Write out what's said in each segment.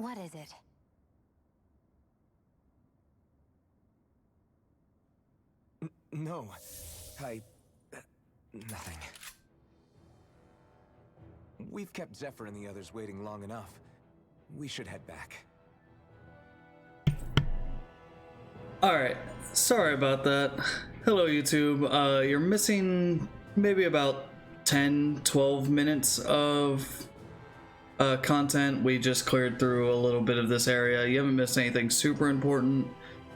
What is it? No. Nothing. We've kept Zephyr and the others waiting long enough. We should head back. Alright, sorry about that. Hello YouTube, you're missing maybe about 10-12 minutes of content. We just cleared through a little bit of this area. You haven't missed anything super important.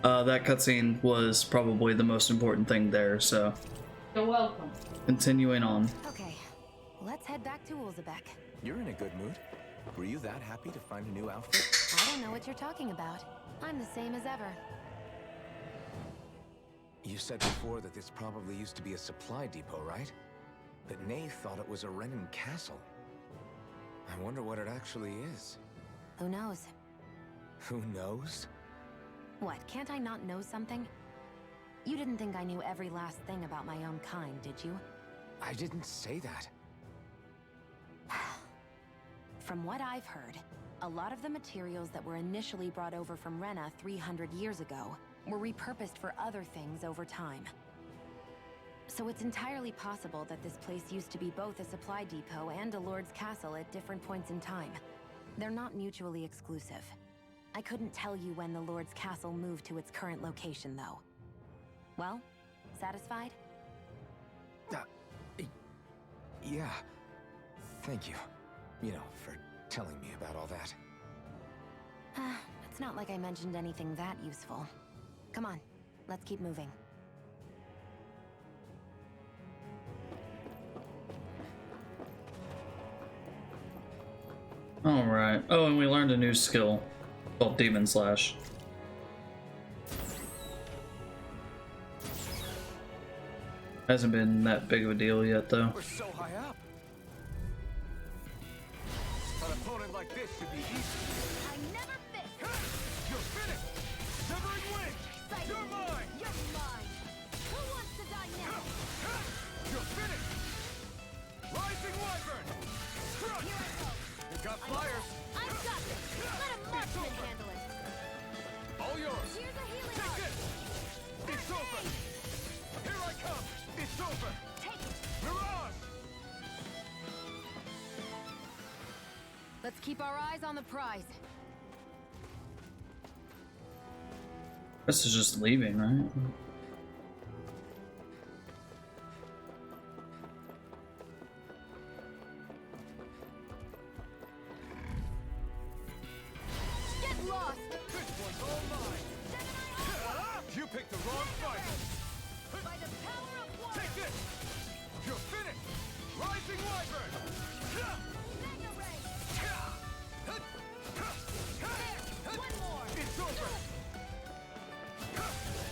That cutscene was probably the most important thing there, so... You're welcome. Continuing on. Okay, let's head back to Ulzebek. You're in a good mood. Were you that happy to find a new outfit? I don't know what you're talking about. I'm the same as ever. You said before that this probably used to be a supply depot, right? But Nay thought it was a Renin castle. I wonder what it actually is. Who knows? Who knows? What, can't I not know something? You didn't think I knew every last thing about my own kind, did you? I didn't say that. From what I've heard, a lot of the materials that were initially brought over from Rena 300 years ago were repurposed for other things over time. So it's entirely possible that this place used to be both a supply depot and a lord's castle at different points in time. They're not mutually exclusive. I couldn't tell you when the lord's castle moved to its current location, though. Well, satisfied? Yeah. Thank you. You know, for telling me about all that. It's not like I mentioned anything that useful. Come on, let's keep moving. Alright. Oh, and we learned a new skill called Demon Slash. Hasn't been that big of a deal yet, though. We're so high up. An opponent like this should be easy. I never miss! You're finished! Severing wing! You're mine! You're mine! Who wants to die now? You're finished! Rising wyvern! Crush! Here I go! You got flyers! I've got this! Let a marksman handle it! All yours! Here's a healing Take art! this! It's over! Here I come! It's over! Take it! Mirage! Let's keep our eyes on the prize. This is just leaving, right? Get lost! This one's all mine! You picked the wrong fight! By the power of water! Take this! You're finished! Rising wyvern! Mega ray! One more! It's over!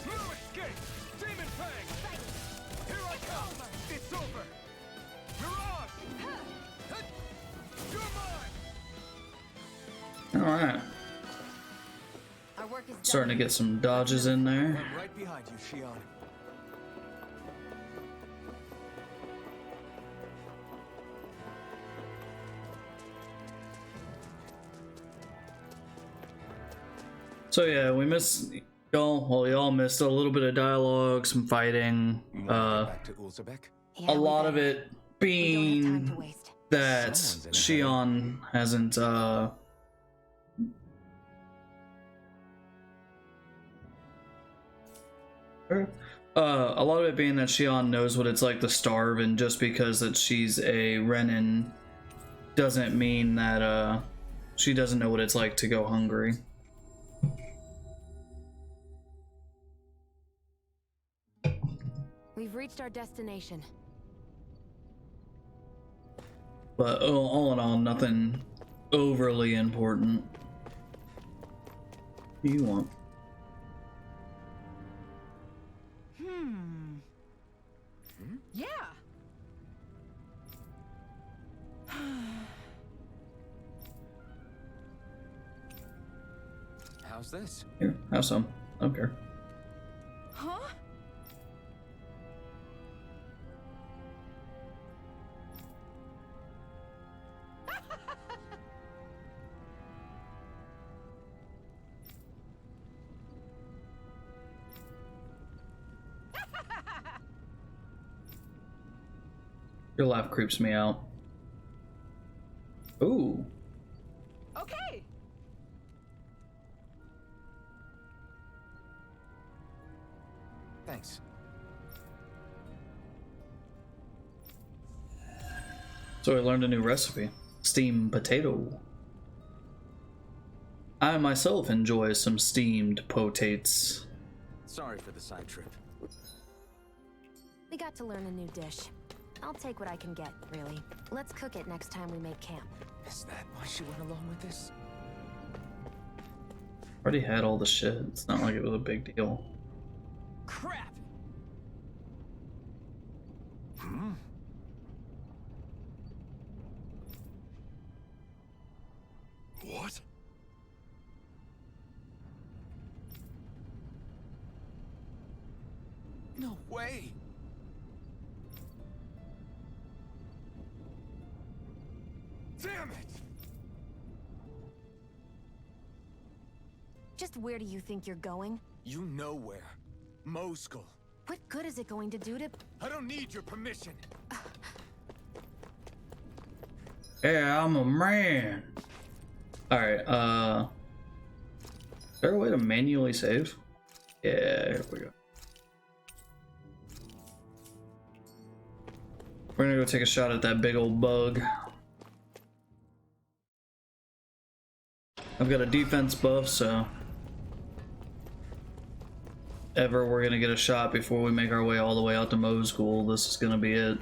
No escape! Demon Fang! Here I come! It's over! Mirage! You're mine! Alright. Our work is Starting to done. get some dodges in there. I'm right behind you, Shion. So yeah, we missed y'all. Well, y'all missed a little bit of dialogue, some fighting. Back to Ulzebek? Yeah, A we lot of better. it We don't have time being to waste. that Someone's in a Shion hasn't a lot of it being that Shion knows what it's like to starve, and just because that she's a Renin doesn't mean that she doesn't know what it's like to go hungry. We've reached our destination. But all in all, nothing overly important. What do you want? Yeah. How's this? Here, have some. I don't care. Huh? Your laugh creeps me out. Ooh. Okay. Thanks. So I learned a new recipe. Steamed potato. I myself enjoy some steamed potates. Sorry for the side trip. We got to learn a new dish. I'll take what I can get, really. Let's cook it next time we make camp. Is that why she went along with this? Already had all the shit. It's not like it was a big deal. Crap! Hmm? What? No way! Damn it! Just where do you think you're going? You know where. Moscow. What good is it going to do to... I don't need your permission. Yeah, I'm a man. Alright, is there a way to manually save? Yeah, here we go. We're gonna go take a shot at that big old bug. I've got a defense buff, so ever we're gonna get a shot before we make our way all the way out to Moscow, this is gonna be it.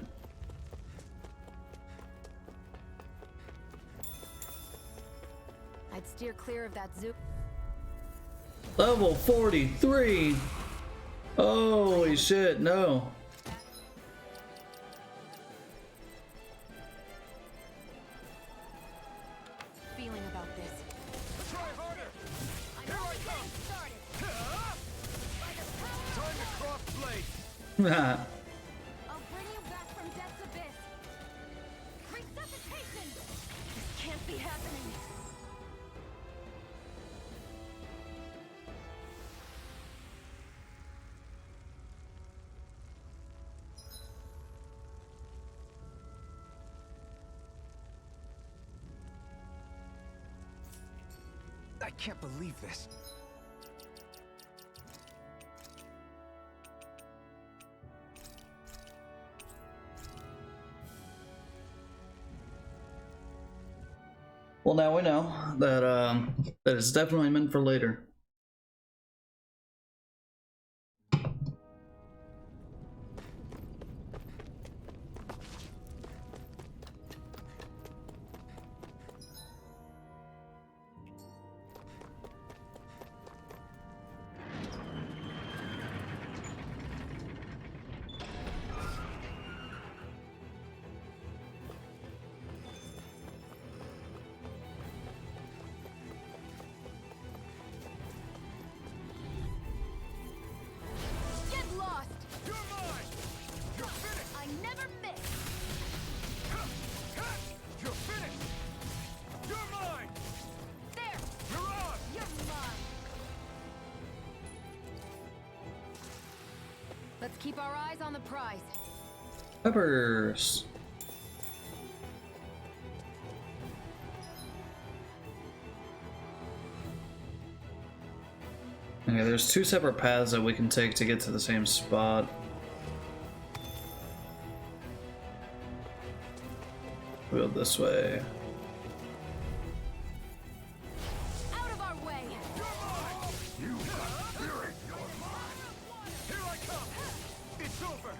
I'd steer clear of that zoo. Level 43! Holy shit, no. Feeling about this. Try harder! I'm Here I only come! getting started. By the power Time to cross blade! I'll bring you back from death's abyss. Resuscitation! This can't be happening. I can't believe this. Well, now we know that that it's definitely meant for later. Get lost! You're mine! You're finished! I never miss! You're finished! You're mine! There! You're on! You're mine! Let's keep our eyes on the prize. Peppers. Okay, there's two separate paths that we can take to get to the same spot. We'll go this way. Out of our way! You got spirit! You're mine! Here I come! It's over!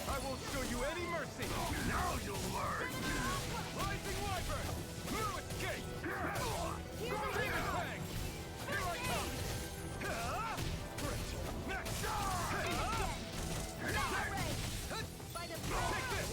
I won't show you any mercy! Now you'll learn! Rising Wyvern! No escape! Here's a Bang! hero! Bang! Here I come! Great! Next! Not ray! By the Take this!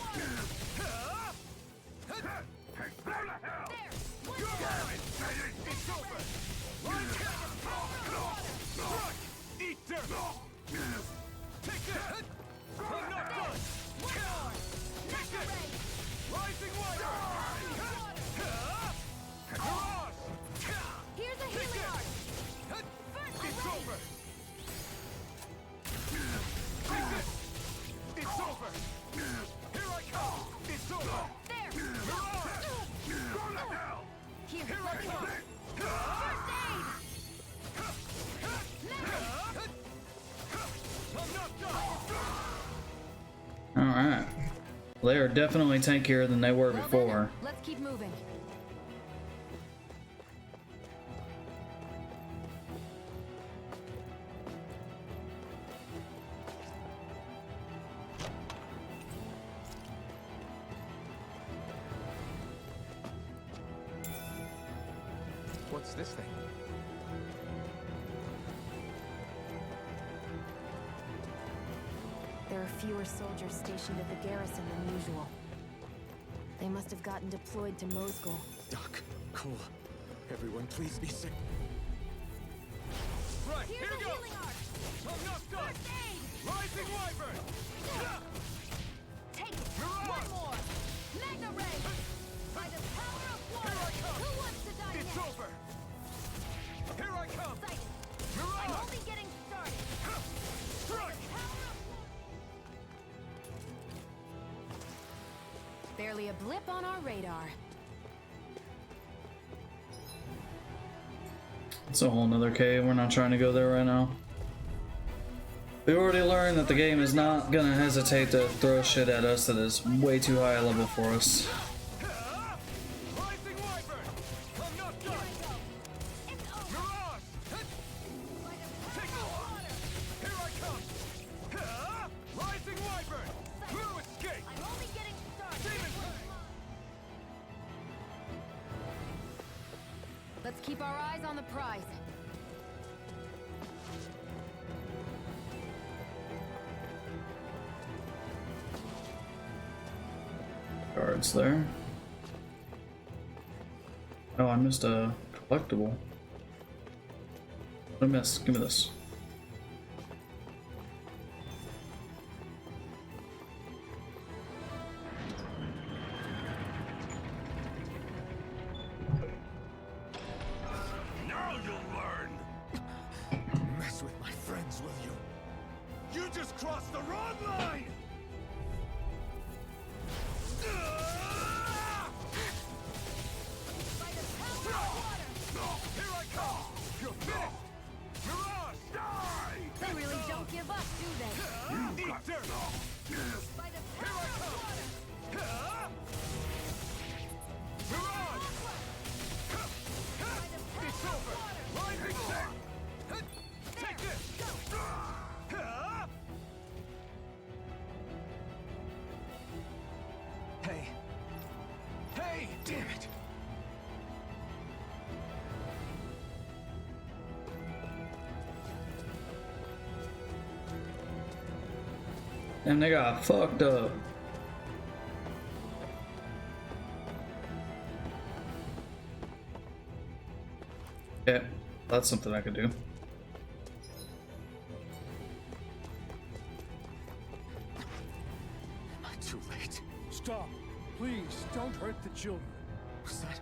They are definitely tankier than they were Well before. then, let's keep moving. What's this thing? There are fewer soldiers stationed at the garrison than usual. They must have gotten deployed to Mosgul. Doc, Cole, everyone please be safe. Right, Here's here a we go! healing arc! I'm not done! First aid! Rising Wyvern! Take it! Mirage! One more! Magna Ray! By the power of water! Here I come! Who wants to die It's next? over! Here I come! Excited! I'm Mirage! only getting started! Strike! Power of water! Barely a blip on our radar. It's a whole nother cave. We're not trying to go there right now. We already learned that the game is not gonna hesitate to throw shit at us that is way too high a level for us. Rising Wyvern! I'm not Here done! I go! It's over! Mirage! By the Take power it! of water! Here I come! Rising Wyvern! No escape! I'm only getting started. Demon Let's keep our eyes on the prize. Guards there. Oh, I missed a collectible. What I missed? Give me this. Now you'll learn! Mess with my friends, will you? You just crossed the wrong line! By the power of water! Here I come! You're finished! Mirage! Die! They really don't give up, do they? Eat dirt! By the Here I power of come! water! Mirage! It's over! Rising Sun! Take this! Hey. Hey! Damn it! And they got fucked up. Yeah, that's something I could do. Too late. Stop. Please, don't hurt the children. Was that?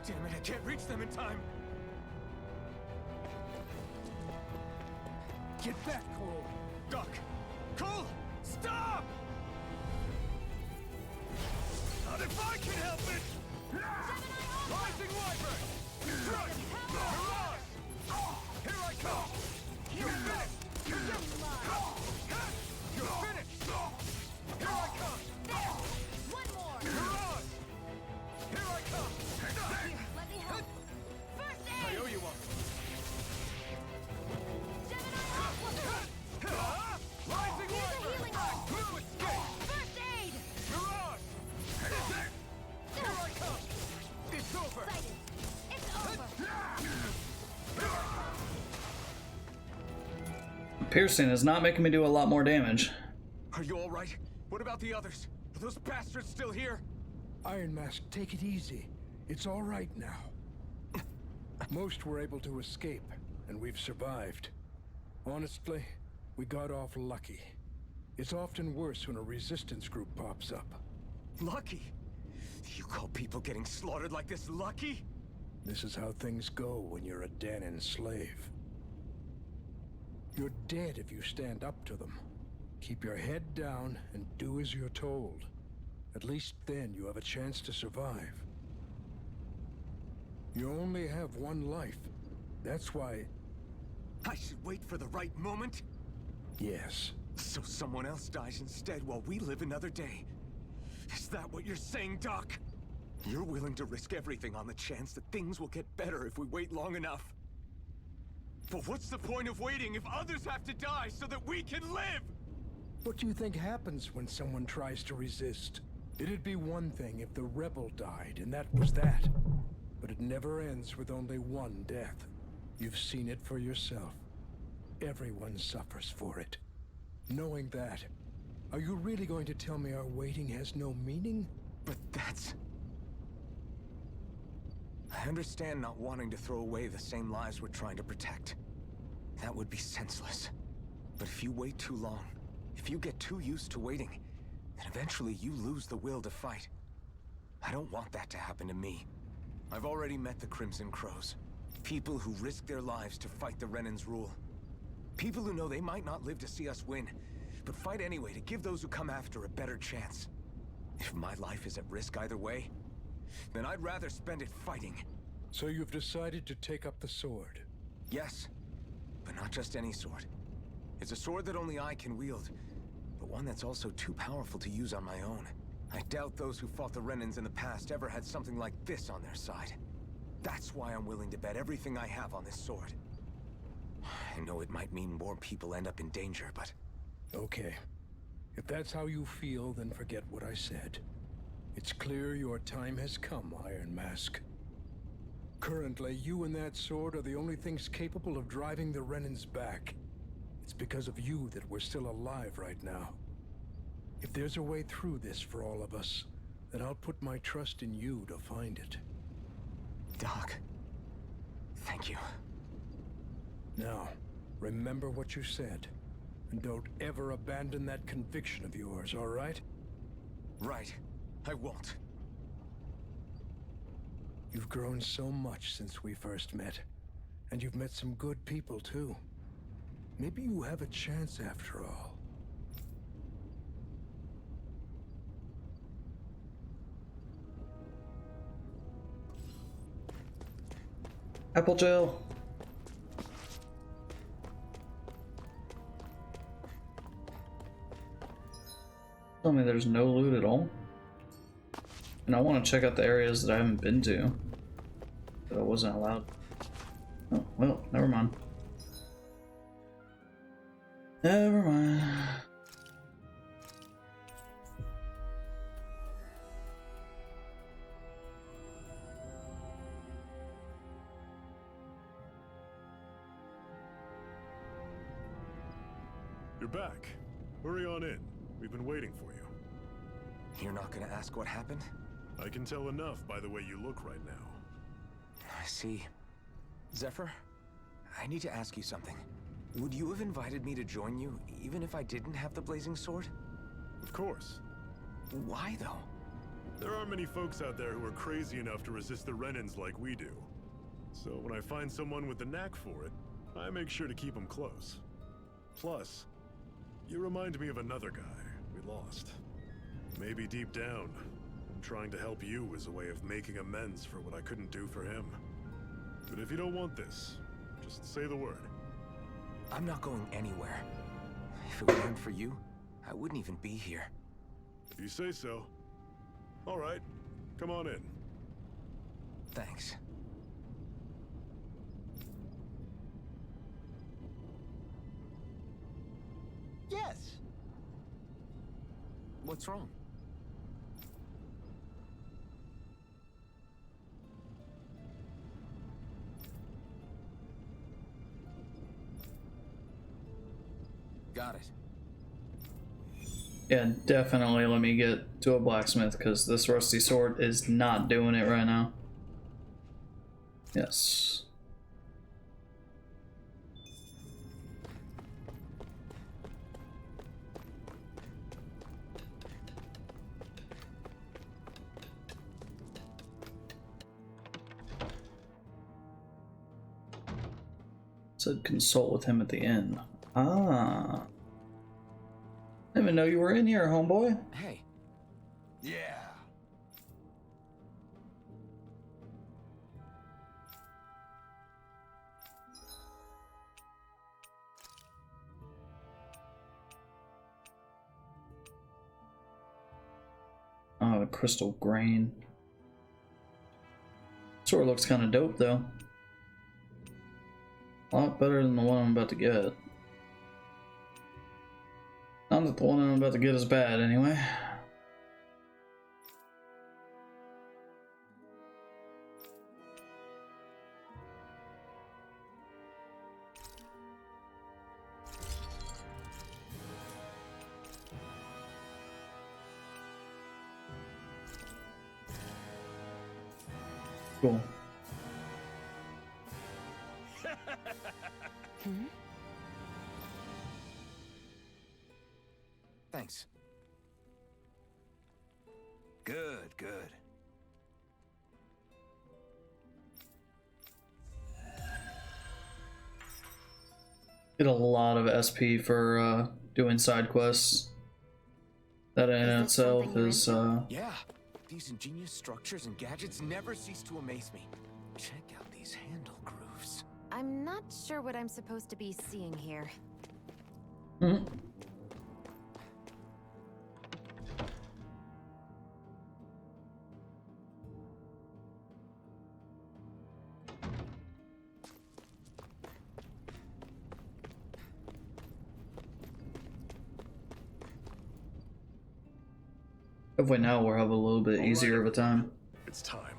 Damn it, I can't reach them in time. Get back, Cole. Doc! Cole! Stop! Not if I can help it! Rising Wyvern! Strike! Mirage! Here I come! You're finished! You're finished! Here I come! There! One more! Mirage! Here I come! Let me help. First I aid! owe you one! Rising Here's a Wyvern! healing arc! No escape! First aid! Mirage! Here I come! It's over! Excited! It's over! Piercing is not making me do a lot more damage. Are you all right? What about the others? Are those bastards still here? Iron Mask, take it easy. It's all right now. Most were able to escape, and we've survived. Honestly, we got off lucky. It's often worse when a resistance group pops up. Lucky? You call people getting slaughtered like this lucky? This is how things go when you're a Danon slave. You're dead if you stand up to them. Keep your head down and do as you're told. At least then you have a chance to survive. You only have one life. That's why... I should wait for the right moment? Yes. So someone else dies instead while we live another day. Is that what you're saying, Doc? You're willing to risk everything on the chance that things will get better if we wait long enough. But what's the point of waiting if others have to die so that we can live? What do you think happens when someone tries to resist? It'd be one thing if the rebel died, and that was that. But it never ends with only one death. You've seen it for yourself. Everyone suffers for it. Knowing that, are you really going to tell me our waiting has no meaning? But that's... I understand not wanting to throw away the same lives we're trying to protect. That would be senseless. But if you wait too long, if you get too used to waiting, then eventually you lose the will to fight. I don't want that to happen to me. I've already met the Crimson Crows. People who risk their lives to fight the Renan's rule. People who know they might not live to see us win, but fight anyway to give those who come after a better chance. If my life is at risk either way, then I'd rather spend it fighting. So you've decided to take up the sword? Yes, but not just any sword. It's a sword that only I can wield, but one that's also too powerful to use on my own. I doubt those who fought the Renans in the past ever had something like this on their side. That's why I'm willing to bet everything I have on this sword. I know it might mean more people end up in danger, but... Okay. If that's how you feel, then forget what I said. It's clear your time has come, Iron Mask. Currently, you and that sword are the only things capable of driving the Renans back. It's because of you that we're still alive right now. If there's a way through this for all of us, then I'll put my trust in you to find it. Doc, thank you. Now, remember what you said, and don't ever abandon that conviction of yours, all right? Right. I won't. You've grown so much since we first met, and you've met some good people, too. Maybe you have a chance after all. Apple gel. Tell me there's no loot at all. And I want to check out the areas that I haven't been to. That I wasn't allowed. Oh, well, never mind. Never mind. You're back. Hurry on in. We've been waiting for you. You're not gonna ask what happened? I can tell enough by the way you look right now. I see. Zephyr, I need to ask you something. Would you have invited me to join you, even if I didn't have the blazing sword? Of course. Why, though? There aren't many folks out there who are crazy enough to resist the Renans like we do. So when I find someone with the knack for it, I make sure to keep them close. Plus, you remind me of another guy we lost. Maybe deep down, I'm trying to help you as a way of making amends for what I couldn't do for him. But if you don't want this, just say the word. I'm not going anywhere. If it weren't for you, I wouldn't even be here. If you say so. All right, come on in. Thanks. Yes. What's wrong? Got it. Yeah, definitely let me get to a blacksmith, because this rusty sword is not doing it right now. Yes. Said consult with him at the inn. Ah. I didn't even know you were in here, homeboy. Hey. Yeah. crystal grain. Sword looks kind of dope though. A lot better than the one I'm about to get. Not that the one I'm about to get is bad anyway. Cool. Thanks. Good, good. Get a lot of SP for doing side quests. That in Is this itself something you're is Yeah, these ingenious structures and gadgets never cease to amaze me. Check out these handle grooves. I'm not sure what I'm supposed to be seeing here. mhm. Hopefully now we'll have a little bit easier of a time. It's time.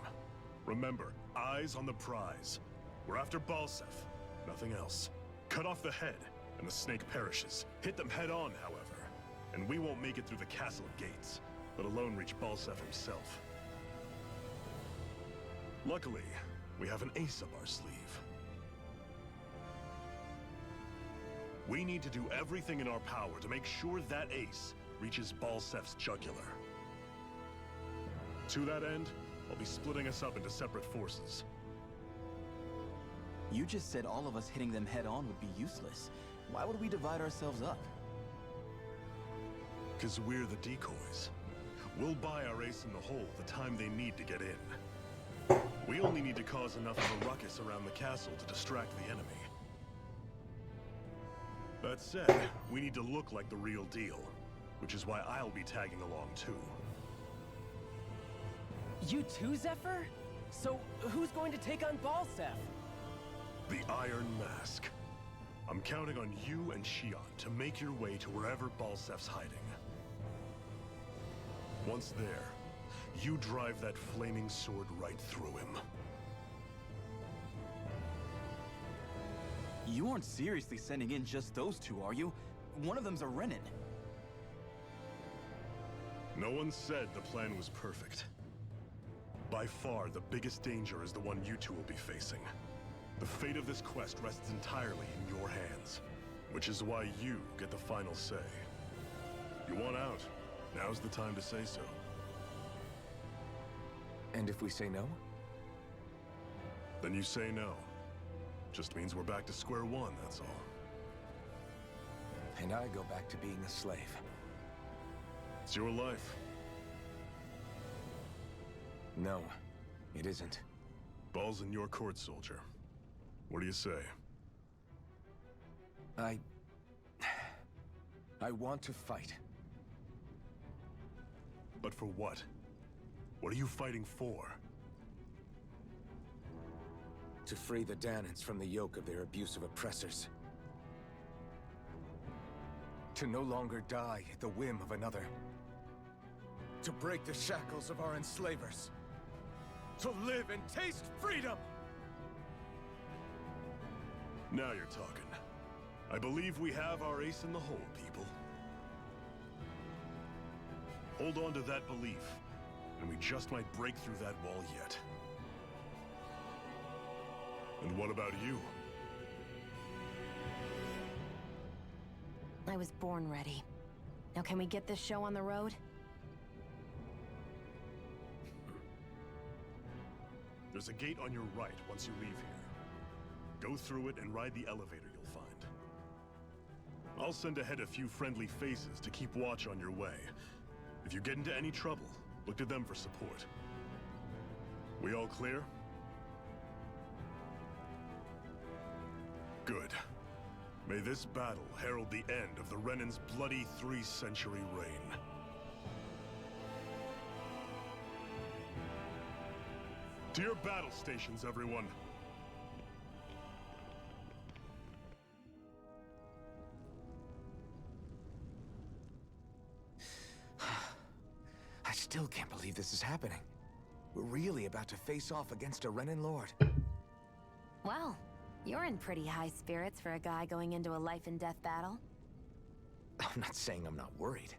Remember, eyes on the prize. We're after Balseph, nothing else. Cut off the head, and the snake perishes. Hit them head on, however, and we won't make it through the castle gates, let alone reach Balseph himself. Luckily, we have an ace up our sleeve. We need to do everything in our power to make sure that ace reaches Balseph's jugular. To that end, I'll be splitting us up into separate forces. You just said all of us hitting them head on would be useless. Why would we divide ourselves up? Because we're the decoys. We'll buy our ace in the hole the time they need to get in. We only need to cause enough of a ruckus around the castle to distract the enemy. That said, we need to look like the real deal, which is why I'll be tagging along too. You too, Zephyr? So, who's going to take on Balseph? The Iron Mask. I'm counting on you and Shion to make your way to wherever Balseph's hiding. Once there, you drive that flaming sword right through him. You aren't seriously sending in just those two, are you? One of them's a Renin. No one said the plan was perfect. By far, the biggest danger is the one you two will be facing. The fate of this quest rests entirely in your hands, which is why you get the final say. You want out, now's the time to say so. And if we say no? Then you say no. Just means we're back to square one, that's all. And I go back to being a slave. It's your life. No, it isn't. Ball's in your court, soldier. What do you say? I want to fight. But for what? What are you fighting for? To free the Danans from the yoke of their abusive oppressors. To no longer die at the whim of another. To break the shackles of our enslavers. To live and taste freedom! Now you're talking. I believe we have our ace in the hole, people. Hold on to that belief, and we just might break through that wall yet. And what about you? I was born ready. Now can we get this show on the road? There's a gate on your right once you leave here. Go through it and ride the elevator you'll find. I'll send ahead a few friendly faces to keep watch on your way. If you get into any trouble, look to them for support. We all clear? Good. May this battle herald the end of the Renin's bloody 3-century reign. To your battle stations, everyone. I still can't believe this is happening. We're really about to face off against a Renin Lord. Well, you're in pretty high spirits for a guy going into a life and death battle. I'm not saying I'm not worried.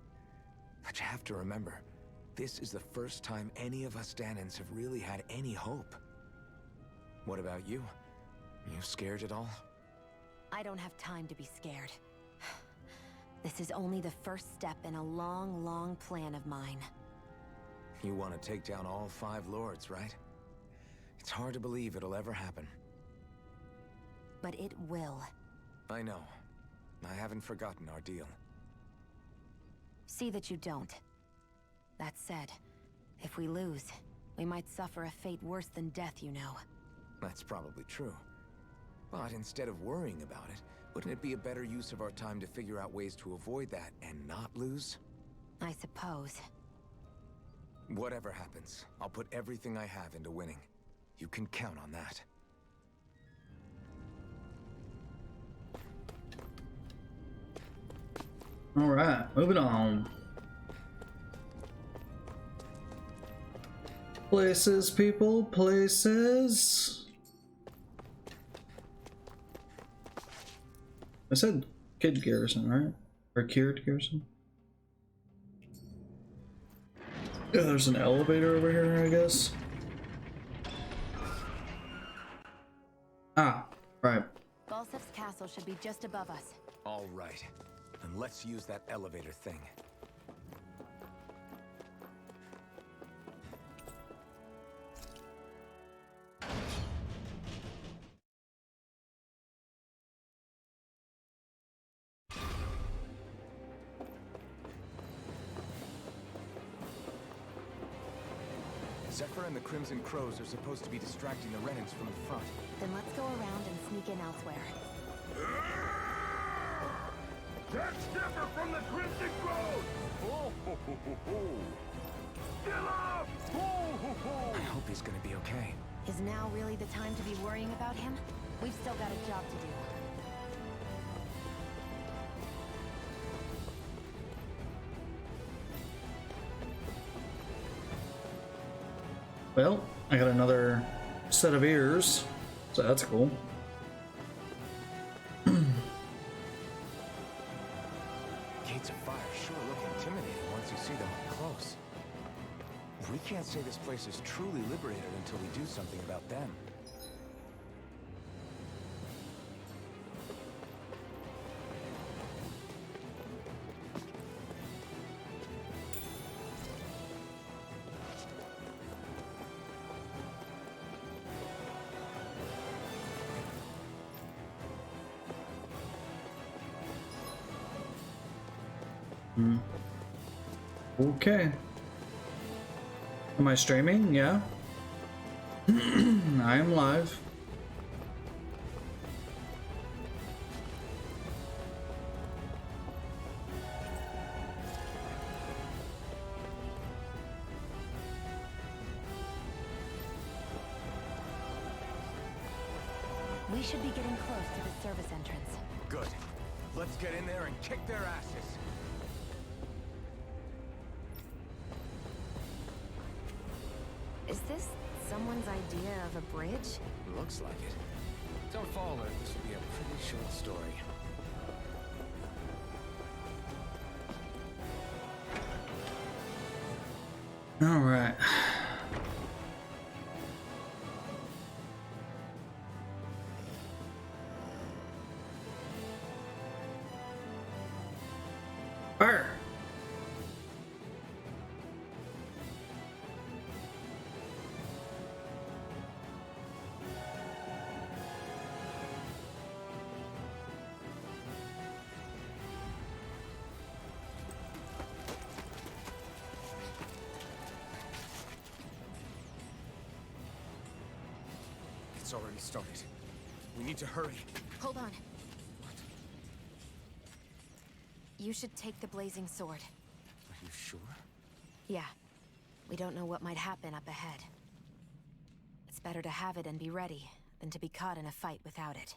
But you have to remember, this is the first time any of us Danans have really had any hope. What about you? You scared at all? I don't have time to be scared. This is only the first step in a long, long plan of mine. You want to take down all 5 lords, right? It's hard to believe it'll ever happen. But it will. I know. I haven't forgotten our deal. See that you don't. That said, if we lose, we might suffer a fate worse than death, you know. That's probably true. But instead of worrying about it, wouldn't it be a better use of our time to figure out ways to avoid that and not lose? I suppose. Whatever happens, I'll put everything I have into winning. You can count on that. All right, moving on. Places, people, places. I said Kid Garrison, right? Or Cured Garrison? Yeah, there's an elevator over here, I guess. Ah, right. Balseph's castle should be just above us. All right. Then let's use that elevator thing. Zephyr and the Crimson Crows are supposed to be distracting the Renans from the front. Then let's go around and sneak in elsewhere. That's Zephyr from the Crimson Crows! Oh, ho, ho, ho, ho. Still up! Oh, ho, ho. I hope he's gonna be okay. Is now really the time to be worrying about him? We've still got a job to do. Well, I got another set of ears, so that's cool. Gates of fire sure look intimidating once you see them up close. We can't say this place is truly liberated until we do something about them. Okay. Am I streaming? Yeah. I am live. We should be getting close to the service entrance. Good. Let's get in there and kick their asses. Is this someone's idea of a bridge? Looks like it. Don't fall, or this will be a pretty short story. All right. Fire. It's already started. We need to hurry. Hold on. You should take the blazing sword. Are you sure? Yeah. We don't know what might happen up ahead. Better to have it and be ready than to be caught in a fight without it.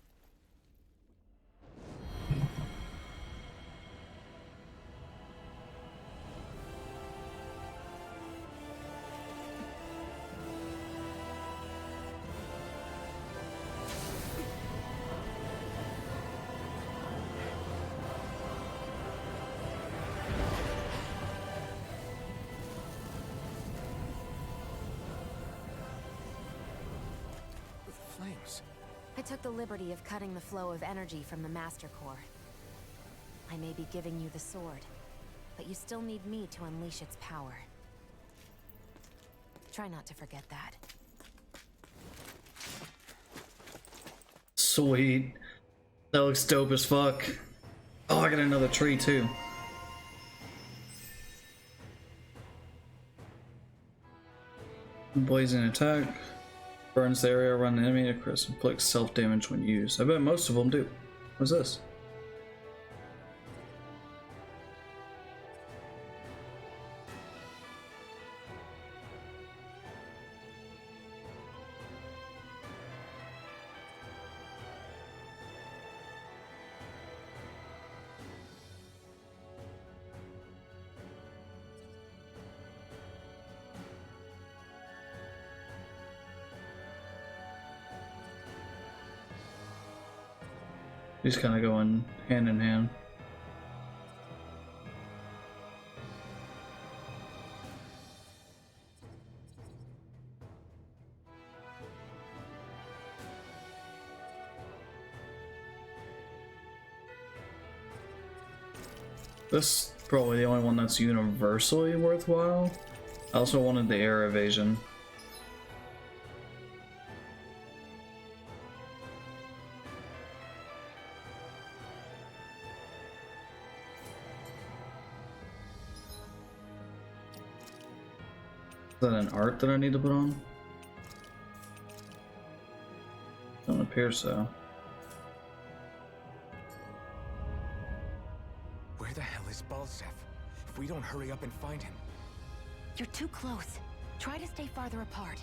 Flames. I took the liberty of cutting the flow of energy from the Master Core. I may be giving you the sword, but you still need me to unleash its power. Try not to forget that. Sweet. That looks dope as fuck. Oh, I got another tree too. Blazing attack. Burns the area around the enemy across, inflicts self-damage when used. I bet most of them do. What's this? These kind of going hand in hand. This is probably the only one that's universally worthwhile. I also wanted the air evasion. Is that an art that I need to put on? Don't appear so. Where the hell is Balseph? If we don't hurry up and find him. You're too close. Try to stay farther apart.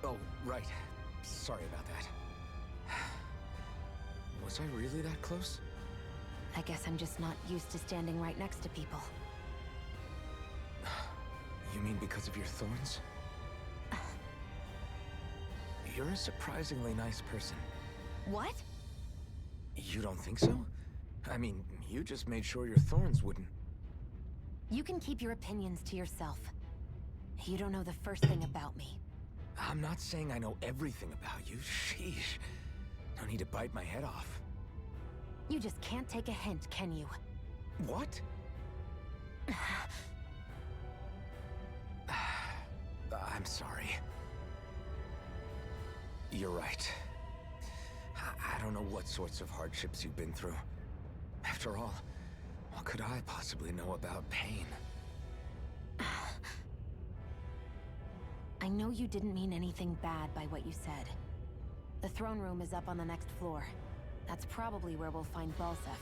Oh, right. Sorry about that. Was I really that close? I guess I'm just not used to standing right next to people. You mean because of your thorns? You're a surprisingly nice person. What? You don't think so? I mean, you just made sure your thorns wouldn't... You can keep your opinions to yourself. You don't know the first thing about me. I'm not saying I know everything about you. Sheesh. No need to bite my head off. You just can't take a hint, can you? What? I'm sorry. You're right. I don't know what sorts of hardships you've been through. After all, what could I possibly know about pain? I know you didn't mean anything bad by what you said. The throne room is up on the next floor. That's probably where we'll find Balseph.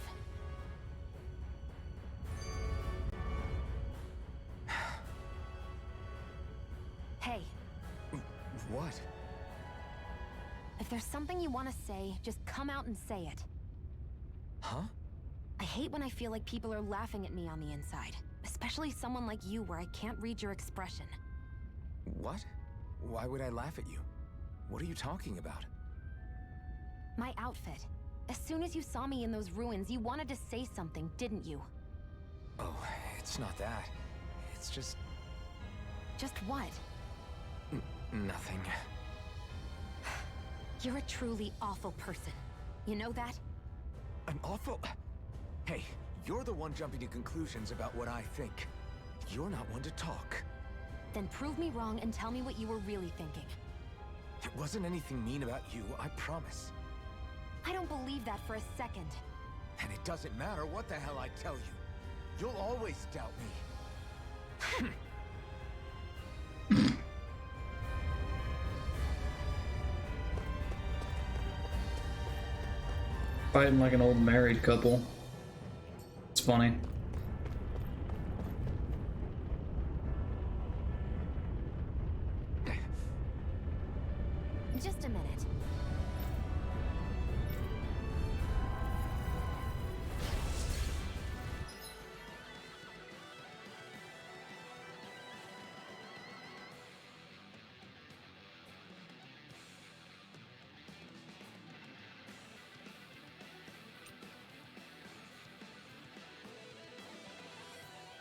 Hey. What? If there's something you want to say, just come out and say it. Huh? I hate when I feel like people are laughing at me on the inside. Especially someone like you where I can't read your expression. What? Why would I laugh at you? What are you talking about? My outfit. As soon as you saw me in those ruins, you wanted to say something, didn't you? Oh, it's not that. It's just... Just what? Nothing. You're a truly awful person. You know that? An awful... Hey, you're the one jumping to conclusions about what I think. You're not one to talk. Then prove me wrong and tell me what you were really thinking. It wasn't anything mean about you, I promise. I don't believe that for a second. And it doesn't matter what the hell I tell you. You'll always doubt me. Fighting like an old married couple. It's funny.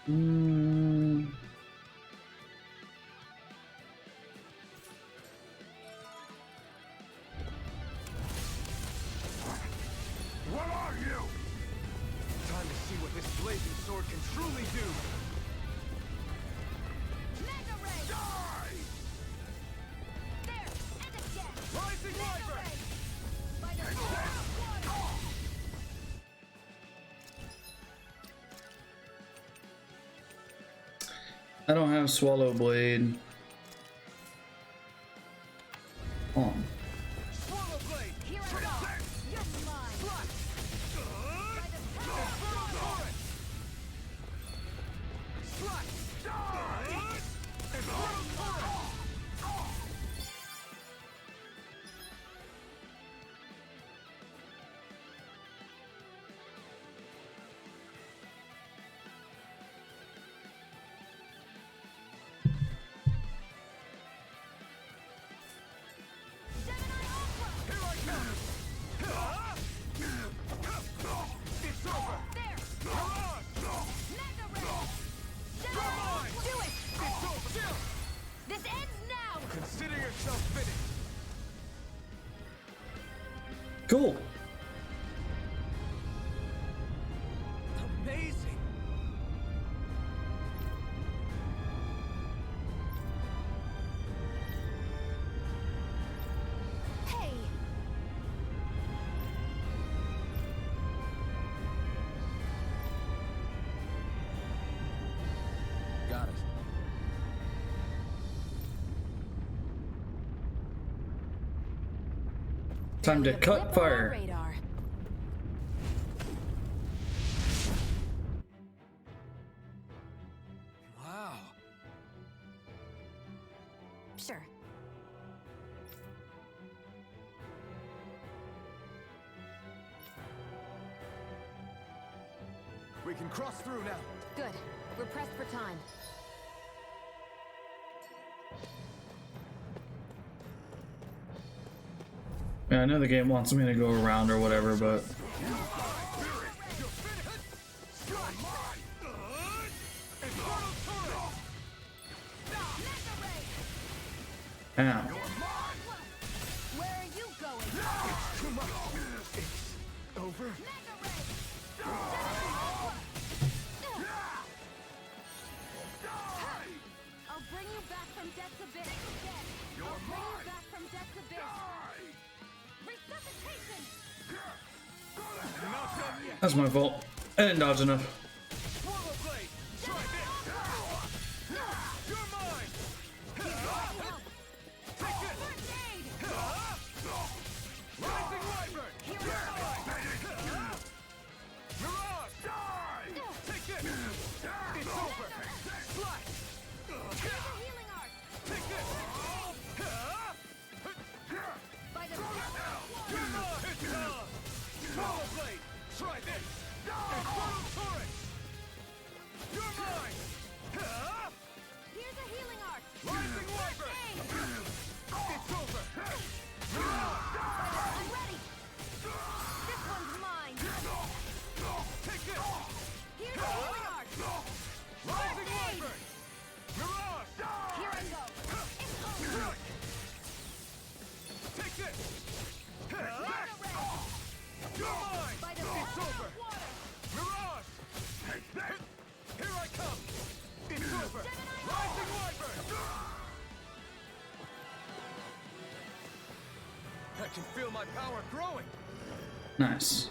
What are you? Time to see what this blazing sword can truly do. Mega Ray! Die! There! And again! Rising Mega Wyvern! Ray! By the power of water! I don't have Swallow Blade. On. Swallow blade! Here I go! You're mine! By the power of water! It's over! There! Mirage! Mega Ray! Do it! It's over! This ends now! Consider yourself finished. Cool. Amazing. Hey! Got it. Time to Barely a cut blip on our fire. radar. Wow. Sure. We can cross through now. Good. We're pressed for time. Yeah, I know the game wants me to go around or whatever, but ow. Where are you going? Too much. It's over. Mega Ray! I'll bring you back from death's abyss. I'll bring you back from death's abyss. Resuscitation! Not done yet! That's my fault. I didn't dodge enough. Swallow blade! Try this! You're mine! Take this! First aid! Rising Wyvern! Here we go! Mirage! Die! Take this! It's over! Slash! Here's a healing art! Take this! By the power of water! It's on! Swallow blade! Try this! Infernal torrent! You're mine! Here's a healing art! Rising Wyvern! It's over! I'm ready! This one's mine! Take this! Here's a healing art! Rising aid! Wyvern! Mirage! Here I go! It's over! Take this! Mega Ray! You're mine! By the It's power over! of water! Mirage! Here I come! It's over! Rising Wyvern! I can feel my power growing. Nice.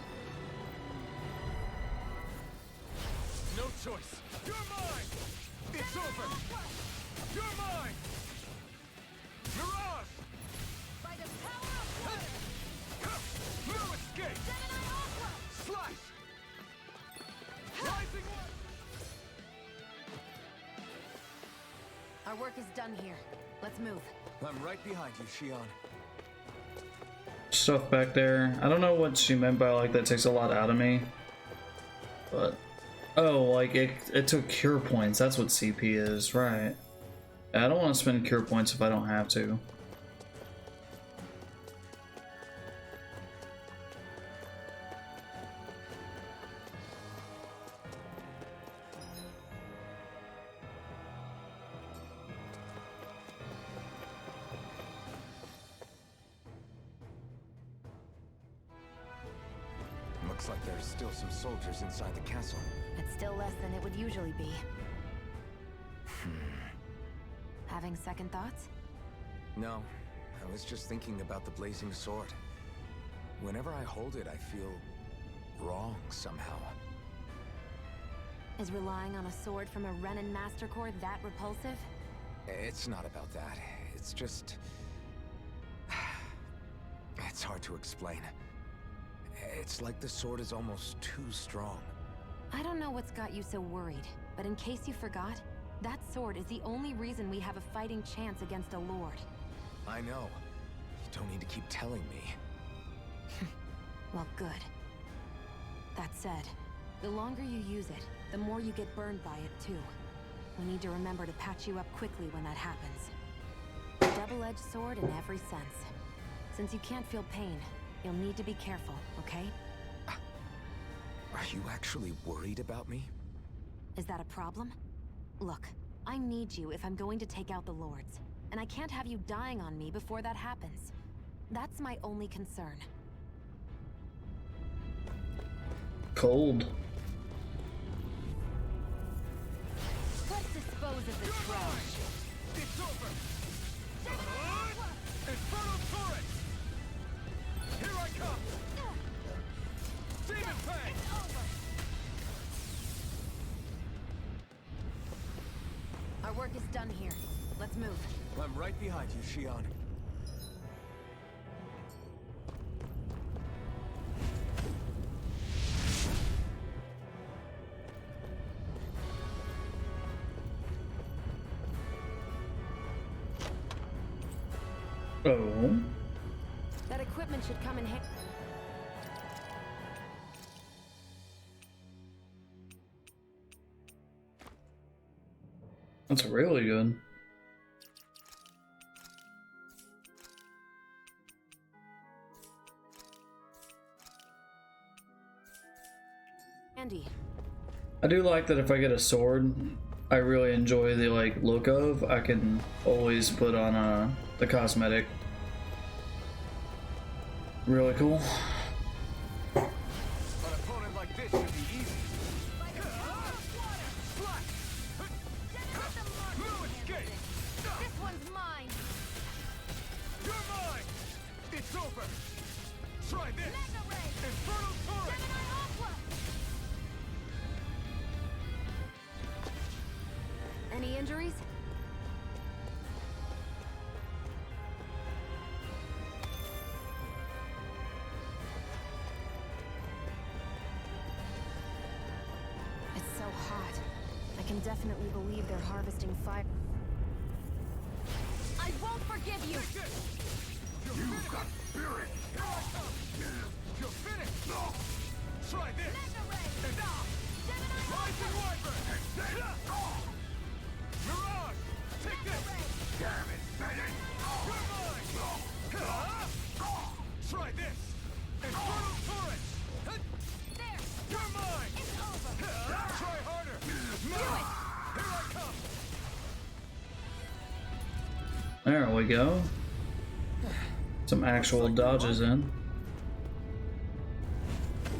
No choice! You're mine! It's over! You're mine! Mirage! By the power of water! No escape! Gemini Ultra! Slash! Rising Wyvern! Our work is done here. Let's move. I'm right behind you, Shion. Stuff back there. I don't know what she meant by like that takes a lot out of me. But oh, like it took cure points. That's what CP is, right? I don't want to spend cure points if I don't have to. Looks like there's still some soldiers inside the castle. It's still less than it would usually be. Having second thoughts? No, I was just thinking about the blazing sword. Whenever I hold it, I feel wrong somehow. Is relying on a sword from a Renan Master Core that repulsive? It's not about that. It's just... It's hard to explain. It's like the sword is almost too strong. I don't know what's got you so worried, but in case you forgot, that sword is the only reason we have a fighting chance against a lord. I know. You don't need to keep telling me. Well, good. That said, the longer you use it, the more you get burned by it, too. We need to remember to patch you up quickly when that happens. A double-edged sword in every sense. Since you can't feel pain, you'll need to be careful, okay? Are you actually worried about me? Is that a problem? Look, I need you if I'm going to take out the lords. And I can't have you dying on me before that happens. That's my only concern. Cold. Let's dispose of the trash. It's over! Infernal turret! Here I come! Demon Fang! Our work is done here. Let's move. I'm right behind you, Shion. Oh. That equipment should come in handy. That's really good. Andy, I do like that if I get a sword, I really enjoy the look of. I can always put on the cosmetic. Really cool. An opponent like this should be easy. No escape! This one's mine. You're mine! It's over! Try this! Mega Ray. Infernal turret! Gemini Aqua. any injuries? It's so hot. I can definitely believe they're harvesting fire. I won't forgive you. You've got spirit! Here I come! You're finished! No! Try this! Mega Ray. Gemini Rising Wyvern! Mirage! Take this! Damn it, Satan! You're mine! Try this! Infernal turret! There. You're mine! It's over. Try harder! No! Here I come! There we go. Some actual dodges in.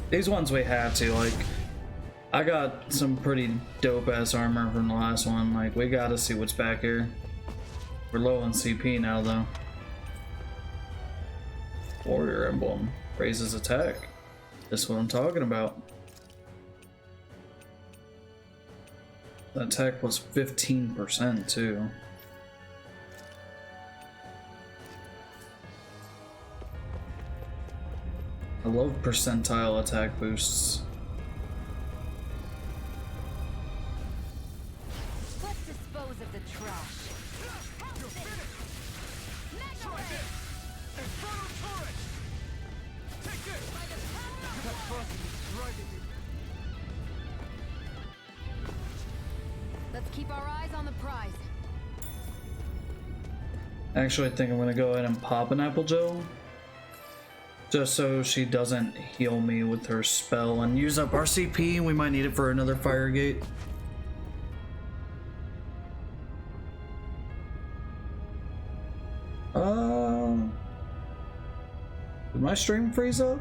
These ones we have to, like, I got some pretty dope ass armor from the last one. Like, we gotta see what's back here. We're low on CP now though. Warrior Emblem raises attack. That's what I'm talking about. The attack was 15% too. I love percentile attack boosts. Let's dispose of the trash. You're finished! Mega Try Ray. this! Infernal turret! Take this! By the power of Let's keep our eyes on the prize. Actually, I think I'm gonna go ahead and pop an apple gel. Just so she doesn't heal me with her spell and use up our CP. We might need it for another fire gate. Did my stream freeze up?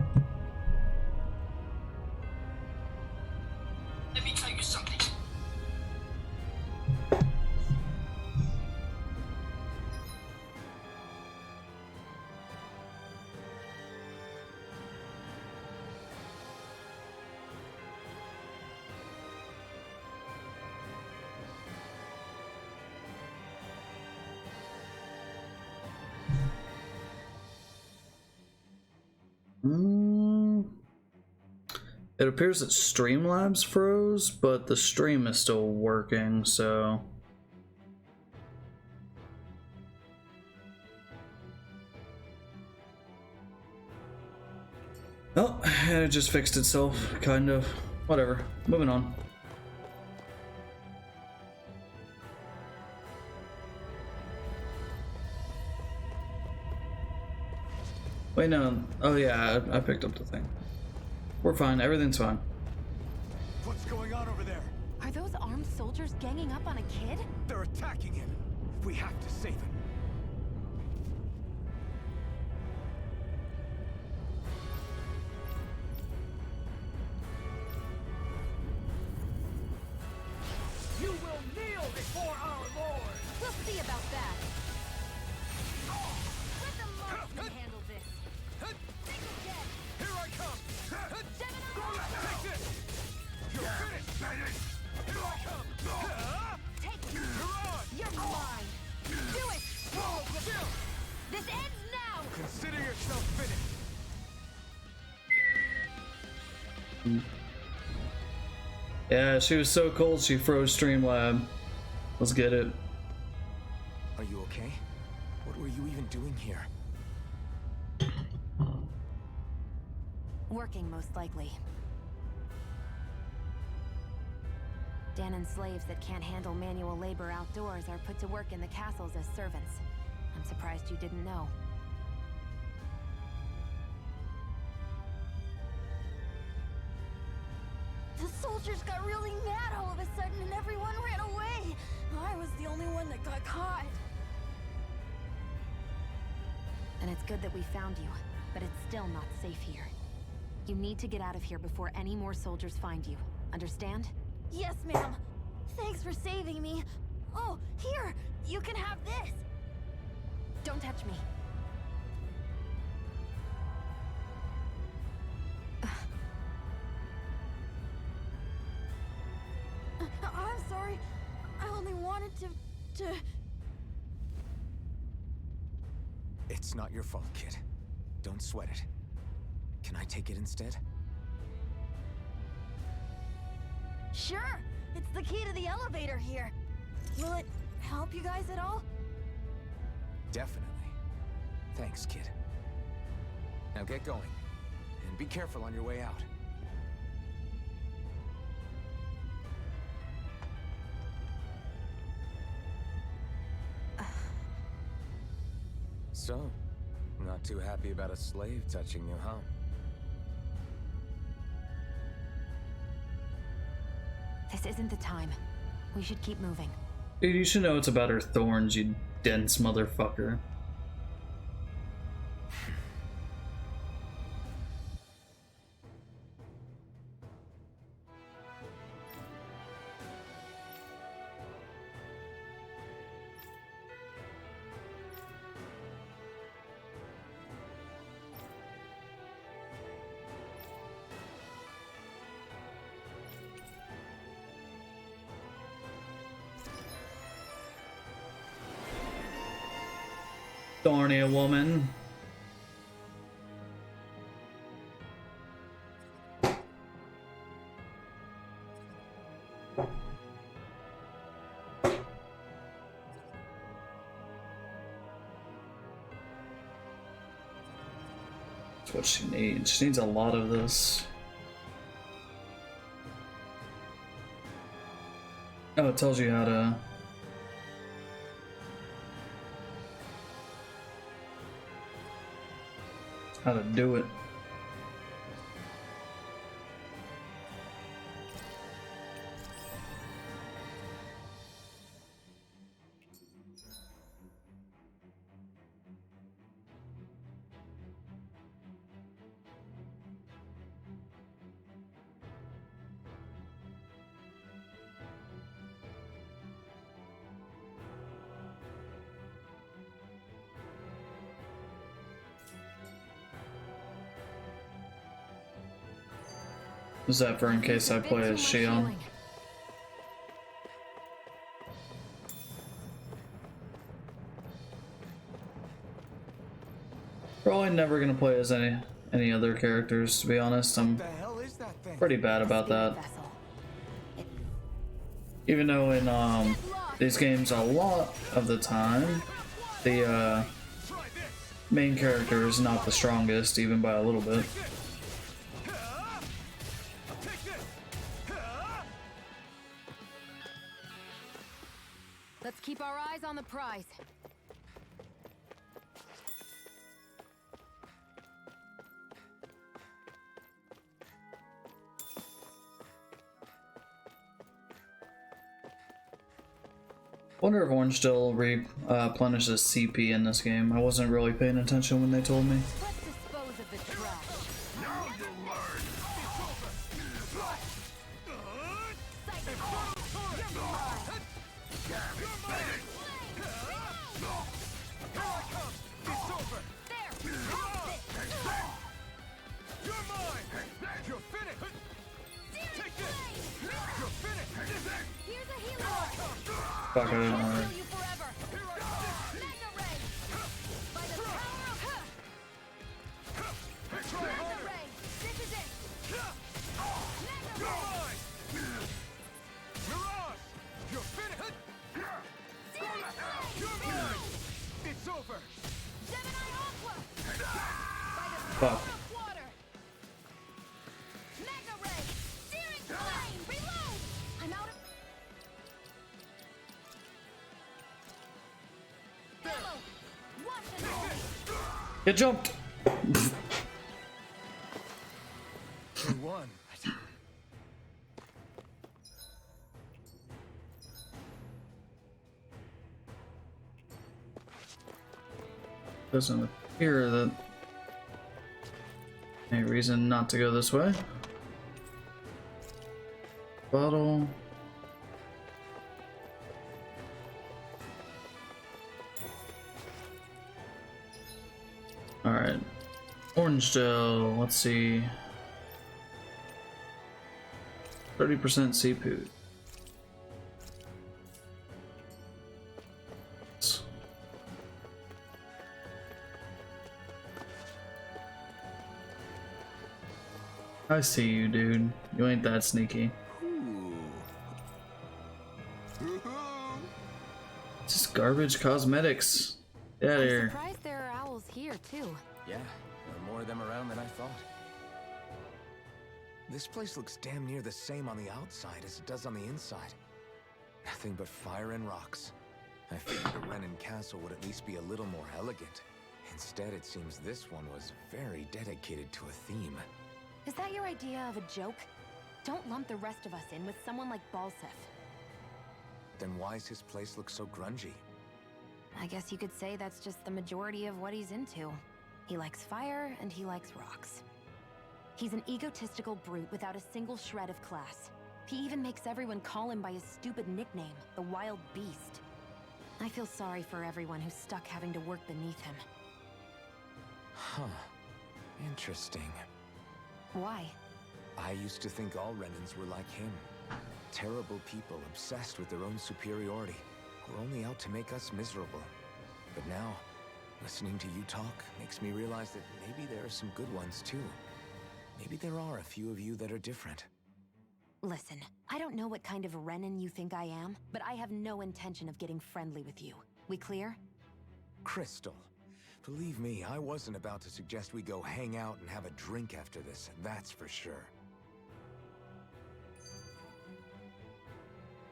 It appears that Streamlabs froze, but the stream is still working, so... Oh, and it just fixed itself, kind of. Whatever. Moving on. Wait, no. Oh, yeah, I picked up the thing. We're fine. Everything's fine. What's going on over there? Are those armed soldiers ganging up on a kid? They're attacking him. We have to save him. You will kneel before our Lord! We'll see about that! Let the marksman handle this! Take him dead! Here I come! Gemini! Take this! You're finished! Here I come! Take it! You're on! You're mine! Do it! This ends now! Consider yourself finished! Yeah, she was so cold she froze Streamlab. Let's get it. Are you okay? What were you even doing here? Working, most likely. Danon slaves that can't handle manual labor outdoors are put to work in the castles as servants. I'm surprised you didn't know. The soldiers got really mad all of a sudden and everyone ran away! I was the only one that got caught. And it's good that we found you, but it's still not safe here. You need to get out of here before any more soldiers find you. Understand? Yes, ma'am. Thanks for saving me. Oh, here! You can have this! Don't touch me. I'm sorry. I only wanted to... It's not your fault, kid. Don't sweat it. Can I take it instead? Sure! It's the key to the elevator here. Will it help you guys at all? Definitely. Thanks, kid. Now get going. And be careful on your way out. So, not too happy about a slave touching you, huh? This isn't the time. We should keep moving. Dude, you should know it's about her thorns, you dense motherfucker. Thorny a woman. That's what she needs. She needs a lot of this. Oh, it tells you how to... how to do it. Is that for in case I play as Shion? Probably never gonna play as any other characters, to be honest. I'm is that thing? pretty bad about that. Vessel. Even though in these games a lot of the time the main character is not the strongest, even by a little bit. Let's keep our eyes on the prize. Wonder if Orange still replenishes CP in this game. I wasn't really paying attention when they told me. Let's dispose of the trash. Now you'll learn. Fuck, I didn't know. Fuck. Get jumped! We won. Doesn't appear that any reason not to go this way. Bottle. Alright. Orange gel, let's see. 30% seafood. I see you, dude. You ain't that sneaky. Just garbage cosmetics. Get out of I'm here. surprised there are owls here too. Yeah, there are more of them around than I thought. This place looks damn near the same on the outside as it does on the inside. Nothing but fire and rocks. I figured a Renin castle would at least be a little more elegant. Instead, it seems this one was very dedicated to a theme. Is that your idea of a joke? Don't lump the rest of us in with someone like Balseph. Then why's his place look so grungy? I guess you could say that's just the majority of what he's into. He likes fire and he likes rocks. He's an egotistical brute without a single shred of class. He even makes everyone call him by his stupid nickname, the Wild Beast. I feel sorry for everyone who's stuck having to work beneath him. Huh. Interesting. Why? I used to think all Renins were like him. Terrible people obsessed with their own superiority, who are only out to make us miserable. But now, listening to you talk makes me realize that maybe there are some good ones too. Maybe there are a few of you that are different. Listen, I don't know what kind of Renin you think I am, but I have no intention of getting friendly with you. We clear? Crystal, believe me, I wasn't about to suggest we go hang out and have a drink after this, that's for sure.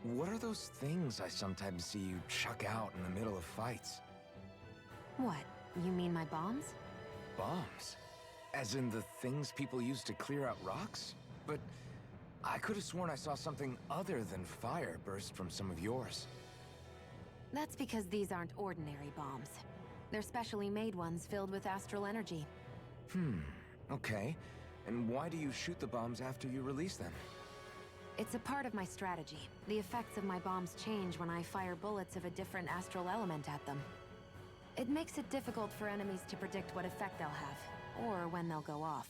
What are those things I sometimes see you chuck out in the middle of fights? What? You mean my bombs? Bombs? As in the things people use to clear out rocks? But I could have sworn I saw something other than fire burst from some of yours. That's because these aren't ordinary bombs. They're specially made ones filled with astral energy. Okay. And why do you shoot the bombs after you release them? It's a part of my strategy. The effects of my bombs change when I fire bullets of a different astral element at them. It makes it difficult for enemies to predict what effect they'll have, or when they'll go off.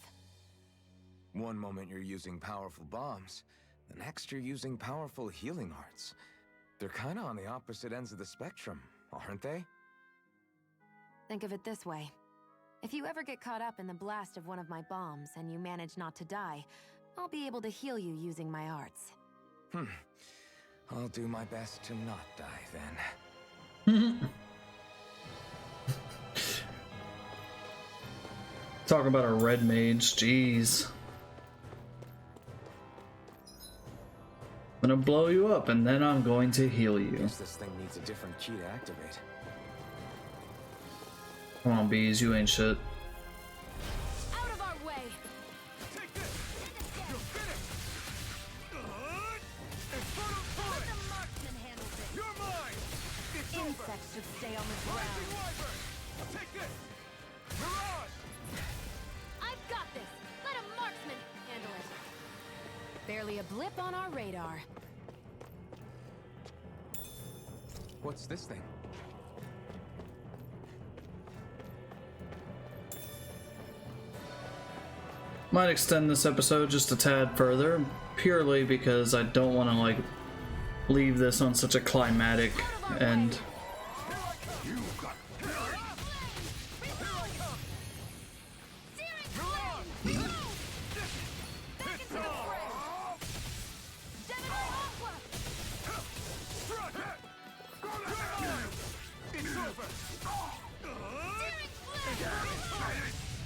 One moment you're using powerful bombs, the next you're using powerful healing arts. They're kinda on the opposite ends of the spectrum, aren't they? Think of it this way. If you ever get caught up in the blast of one of my bombs and you manage not to die, I'll be able to heal you using my arts. I'll do my best to not die then. Talk about a red mage, jeez. I'm gonna blow you up and then I'm going to heal you. Guess this thing needs a different key to activate. Come on, bees, you ain't shit. Out of our way! Take this! You're finished! Infernal Let Torrent! the marksman handle this. You're mine! It's over! Insects should stay on the Rising ground. Wyvern! Take this! Mirage! I've got this. Let a marksman handle it. Barely a blip on our radar. What's this thing? Might extend this episode just a tad further, purely because I don't want to like leave this on such a climatic end.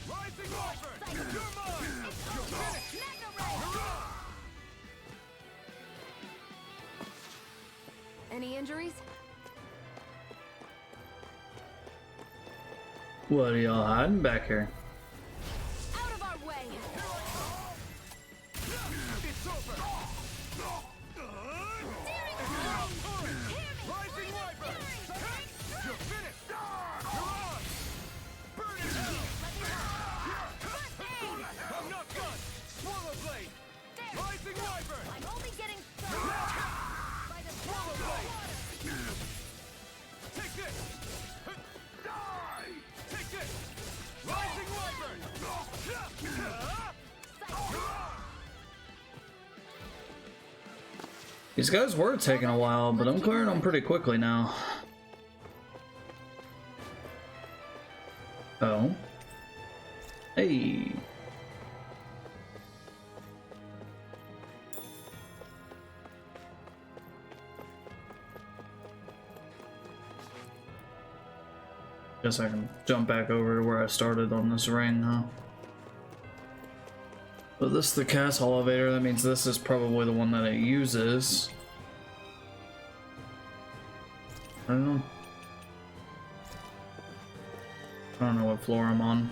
Rising Wyvern! You're mine! You're finished! Any injuries? What are y'all hiding back here? Out of our way! It's over! Rising Wyvern! You're finished! Mirage! Burn it out! I'm not done! Swallow Blade! Rising Wyvern! I'm only getting started. By the Swallow Blade! Take this! Die! Take this! Rising Wyvern! These guys were taking a while, but I'm clearing them pretty quickly now. Oh. Hey. Guess I can jump back over to where I started on this ring, huh? So this is the castle elevator, that means this is probably the one that it uses. I don't know what floor I'm on.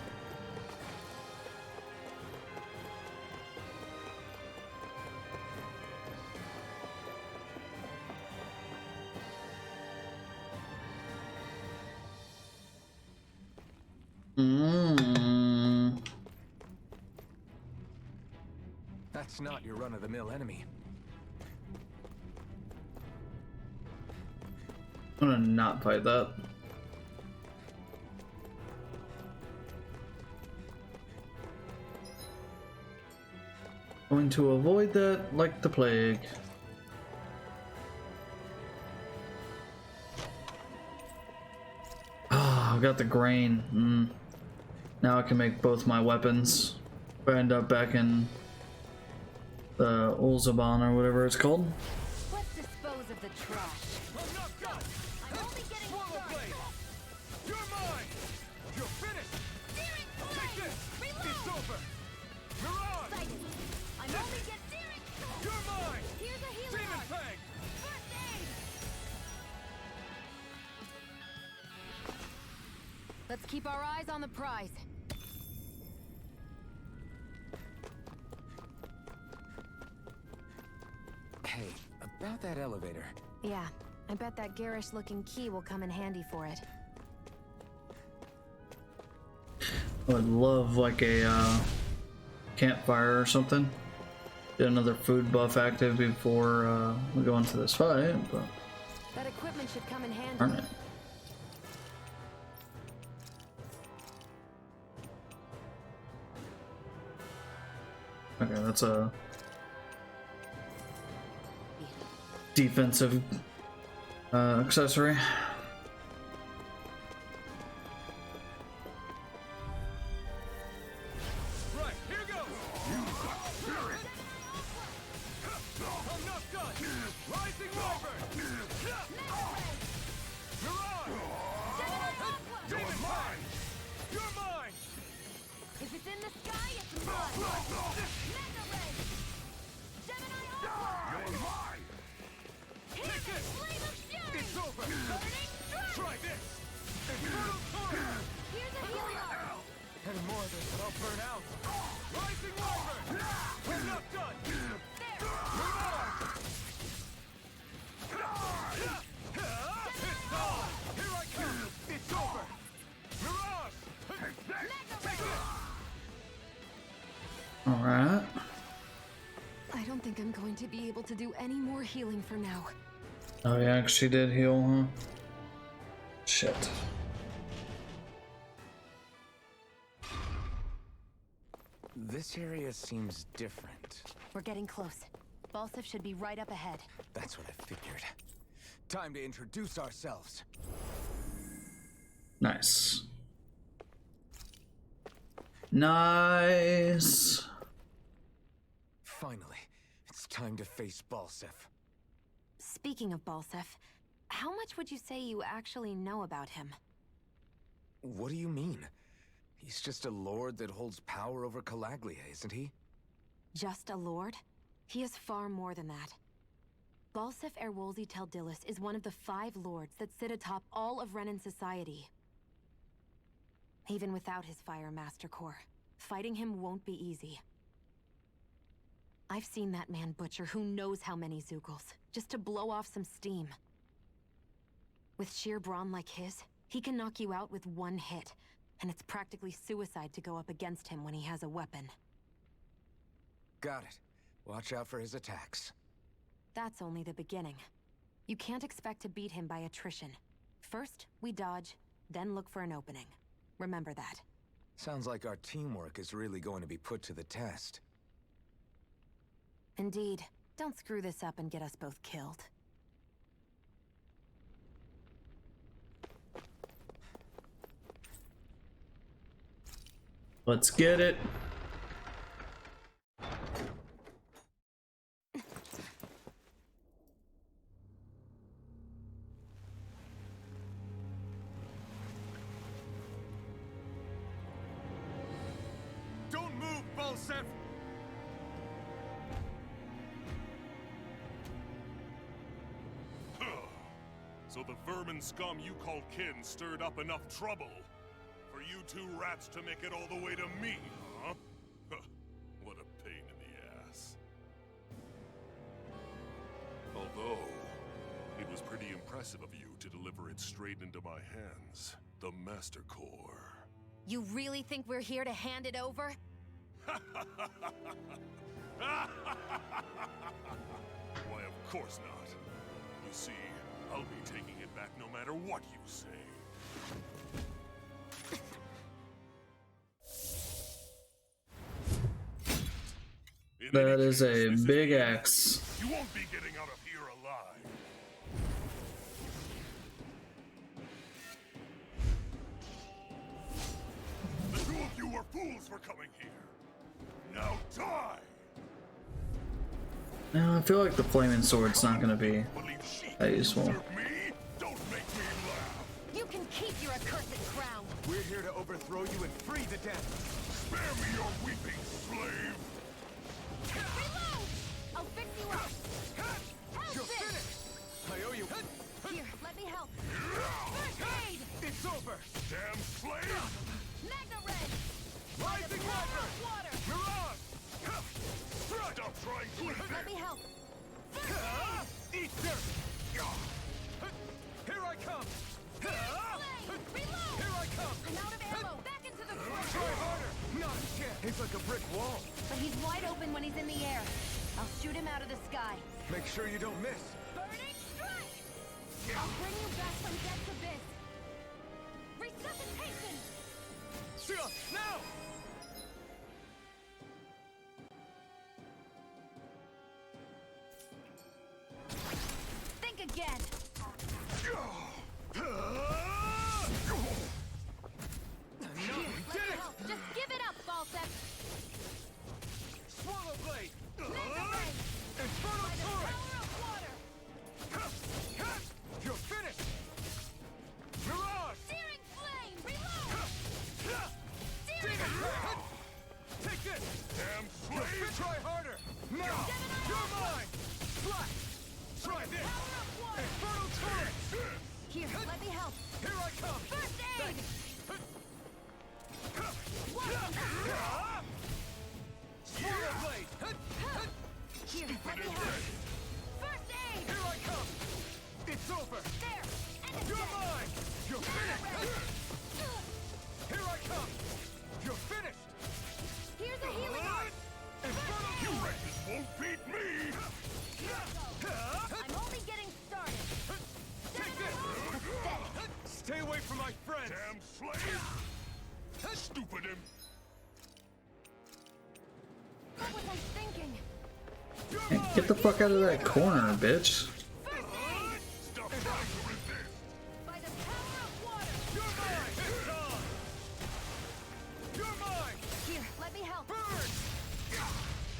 That's not your run-of-the-mill enemy. I'm gonna not fight that. Going to avoid that like the plague. Ah, I've got the grain. Now I can make both my weapons. If I end up back in the Ulzaban or whatever it's called. Let's dispose of the trash. I'm not done! I'm only getting Swallow started. Blade! You're mine! You're finished! Take this! It's over! Mirage! I'm only getting You're mine! Here's a healer Demon art. Fang! First aid. Let's keep our eyes on the prize. Hey, about that elevator. Yeah, I bet that garish-looking key will come in handy for it. I would love like a campfire or something. Get another food buff active before we go into this fight, but That equipment should come in handy. darn it. Okay, that's a defensive accessory. Right, here goes! don't think I'm going to be able to do any more healing for now. Oh yeah, 'cause she did heal, huh? Shit. This area seems different. We're getting close. Balseph should be right up ahead. That's what I figured. Time to introduce ourselves. Nice. Nice. Finally, it's time to face Balseph. Speaking of Balseph, how much would you say you actually know about him? What do you mean? He's just a lord that holds power over Calaglia, isn't he? Just a lord? He is far more than that. Balseph Erwolzi Teldilis is one of the 5 lords that sit atop all of Renan society. Even without his Fire Master Core, fighting him won't be easy. I've seen that man butcher who knows how many Zugals, just to blow off some steam. With sheer brawn like his, he can knock you out with one hit, and it's practically suicide to go up against him when he has a weapon. Got it. Watch out for his attacks. That's only the beginning. You can't expect to beat him by attrition. First, we dodge, then look for an opening. Remember that. Sounds like our teamwork is really going to be put to the test. Indeed. Don't screw this up and get us both killed. Let's get it. Don't move, Balseph! So the vermin scum you call kin stirred up enough trouble for you 2 rats to make it all the way to me, huh? What a pain in the ass. Although, it was pretty impressive of you to deliver it straight into my hands. The Master Core. You really think we're here to hand it over? Why, of course not. You see, I'll be taking it back no matter what you say. That is a big axe. You won't be getting out of here alive. The 2 of you were fools for coming here. Now die! No, I feel like the flaming sword's not gonna be that useful. Me? Don't make me laugh. You can keep your accursed crown! We're here to overthrow you and free the dead. Spare me your weeping, slave! Reload! I'll fix you up! Help You're this! finished! I owe you. Here, let me help. First aid! It's over! Damn slave! Magna Red! Rising Water! You're on! Stop trying to Here, let me help. First aid! Eat dirt! Here I come! Flame! Reload! Here I come! I'm out of ammo! Back into the Try front! harder! Not a chance! He's like a brick wall. But he's wide open when he's in the air. I'll shoot him out of the sky. Make sure you don't miss. Burning strike! I'll bring you back from death's abyss. Resuscitation! Now! Think again! Let me help. Just give it up, Balseph! Swallow blade! Magna Ray! Infernal By the turret! power of water! You're finished! Mirage! Searing flame! Reload! Searing Take this! Damn slave! Try harder! Now! You're mine! Flash! Try this! power of water! Infernal turret! Here, let me help. Here I come! First aid! Swallow blade! Here, let me help. First aid! Here I come! It's over! There! And it's You're dead! mine! You're finished! Here I come! You're finished! Here's a healing art! Infernal You wretches won't beat me! I'm only getting started. Pathetic. Stay away from my friends! Damn slave! Stupid imp! What was I thinking? Hey, get the fuck out of that corner, bitch. Stop trying to resist! By the power of water. You're mine! It's on! You're mine! Here, let me help. Burn!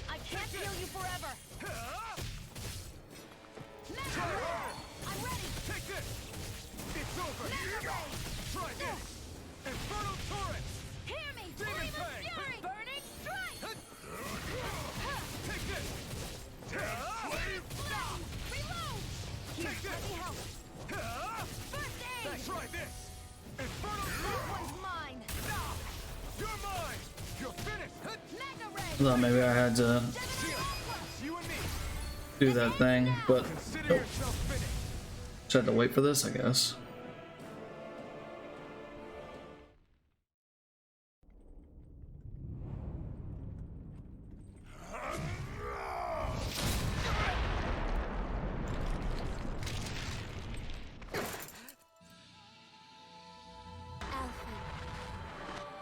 I can't heal you forever. Mega Try Ray! hard! I'm ready. Take this! It's over! Mega Ray! Try this! Infernal Torrent! Hear me! Demon Flame of Fang! Fury! Burning Strike! Take this! Slave! Flame! Reload! Here, Take let this! me help. First aid! Try this! Infernal This Torrent! one's mine. You're mine! You're finished! Mega Ray! I thought maybe I had to Gemini Aqua! You and me! do that thing, but Consider nope. yourself finished! Just had to wait for this, I guess.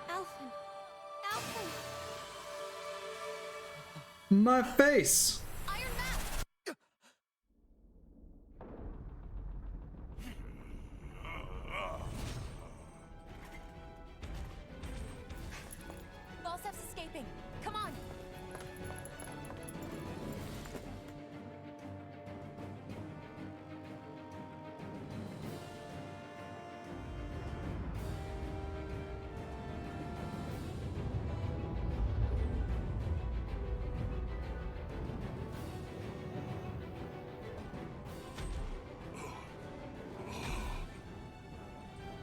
Alphen. Alphen. My face! Iron Mask. Balseph's escaping. Come on.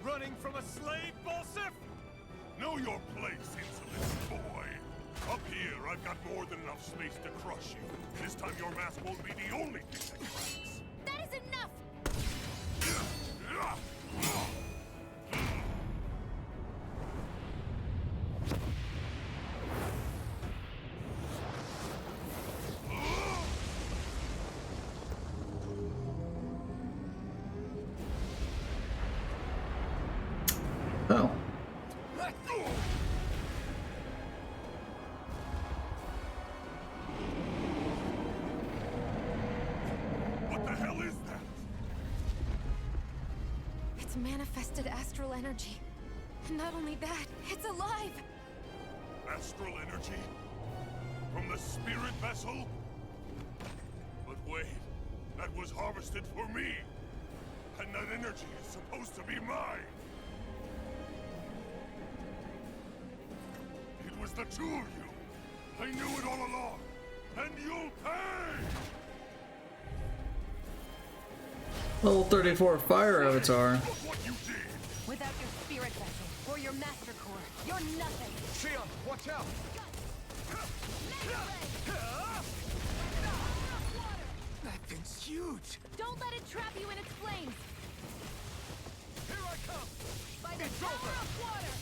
Running from a slave, Balseph? Know your place, insolent boy! Up here, I've got more than enough space to crush you. This time your mask won't be the only thing that cracks. That is enough. Oh. What the hell is that? It's manifested astral energy. Not only that, it's alive. Astral energy? From the spirit vessel? But wait, that was harvested for me! And that energy is supposed to be mine! It was the two of you! I knew it all along! And you'll pay! Level 34 fire avatar. Look what you did! Without your spirit vessel or your master core, you're nothing. Shion, watch out! That thing's huge! Don't let it trap you in its flames. Here I come! By the It's power over. of water.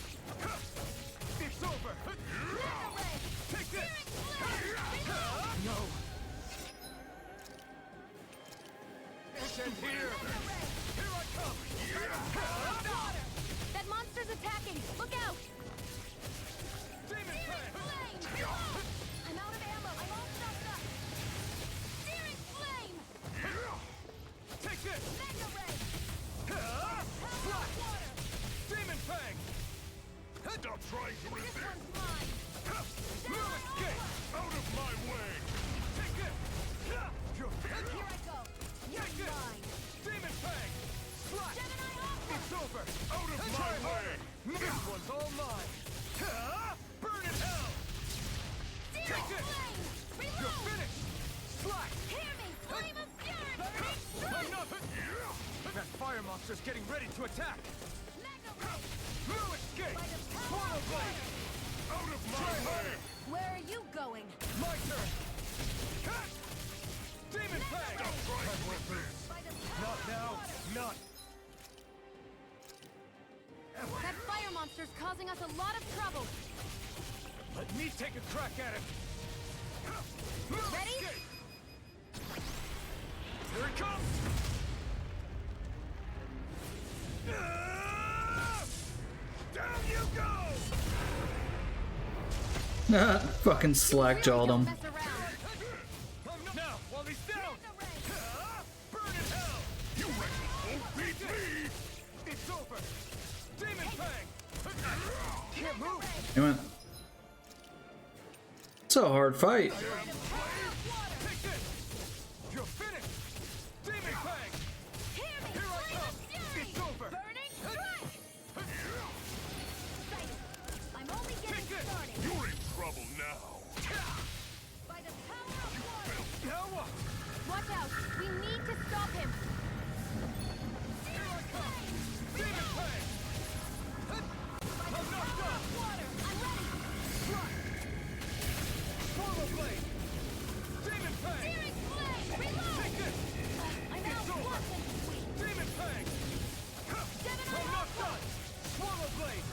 It's over! Mega Ray. Take this! Searing flame. No! It's in here! Here I come! Water. That monster's attacking. Look out. Demon Fang! Flame. I'm out of ammo. I'm all stuffed up. Searing flame. Take this! Mega Ray. Flash! Water. Demon Fang! Stop trying to This resist! one's mine. No escape! Out of my way! Take this! You're Here I go. You're Take this! mine. Demon Fang! Flash! Gemini Aqua. It's over! Out of Try my way! harder! This one's all mine! Burn in hell! Searing Take this! flame. You're Reload. finished! Slash! Hear me. Flame of fury. Burning strike. Enough! That fire monster's getting ready to attack! Mega Ray. No escape! By the power Swallow of blade! water. Out of my Try way! harder! Where are you going? My turn! Cut! Demon Fang! Stop trying to resist! By the Not power now! of water. Not! That fire monster's causing us a lot of trouble. Let me take a crack at it! No Ready? escape! Fucking slack-jawed him. Now, while he's down! Burn in hell! You won't beat me! It's over! Demon Fang! Can't move! He went. It's a hard fight. Take this! You're finished! Demon Fang! Here I come! It's over! Burning strike! I'm only getting started. You're in trouble now. By the power of water! Now what? Watch out! We need to stop him! Here I come! Demon Fang! By the power of water! I'm ready! Swallow Blade! Demon Fang! Searing flame! Reload! Take this! I'm out of weapon! Demon Fang! Seven I'm on not done! Swallow Blade!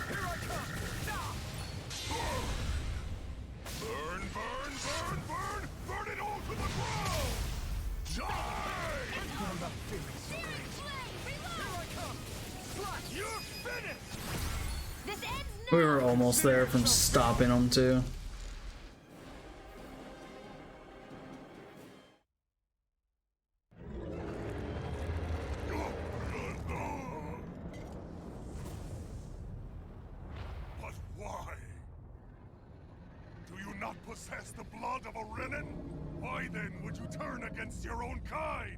Here I come! Burn, burn, burn, burn! Burn it all to the ground! Die! Searing flame! Reload! Here I come! You're finished! This ends We now! were almost there from stopping him too. But why? Do you not possess the blood of a Renin? Why then would you turn against your own kind?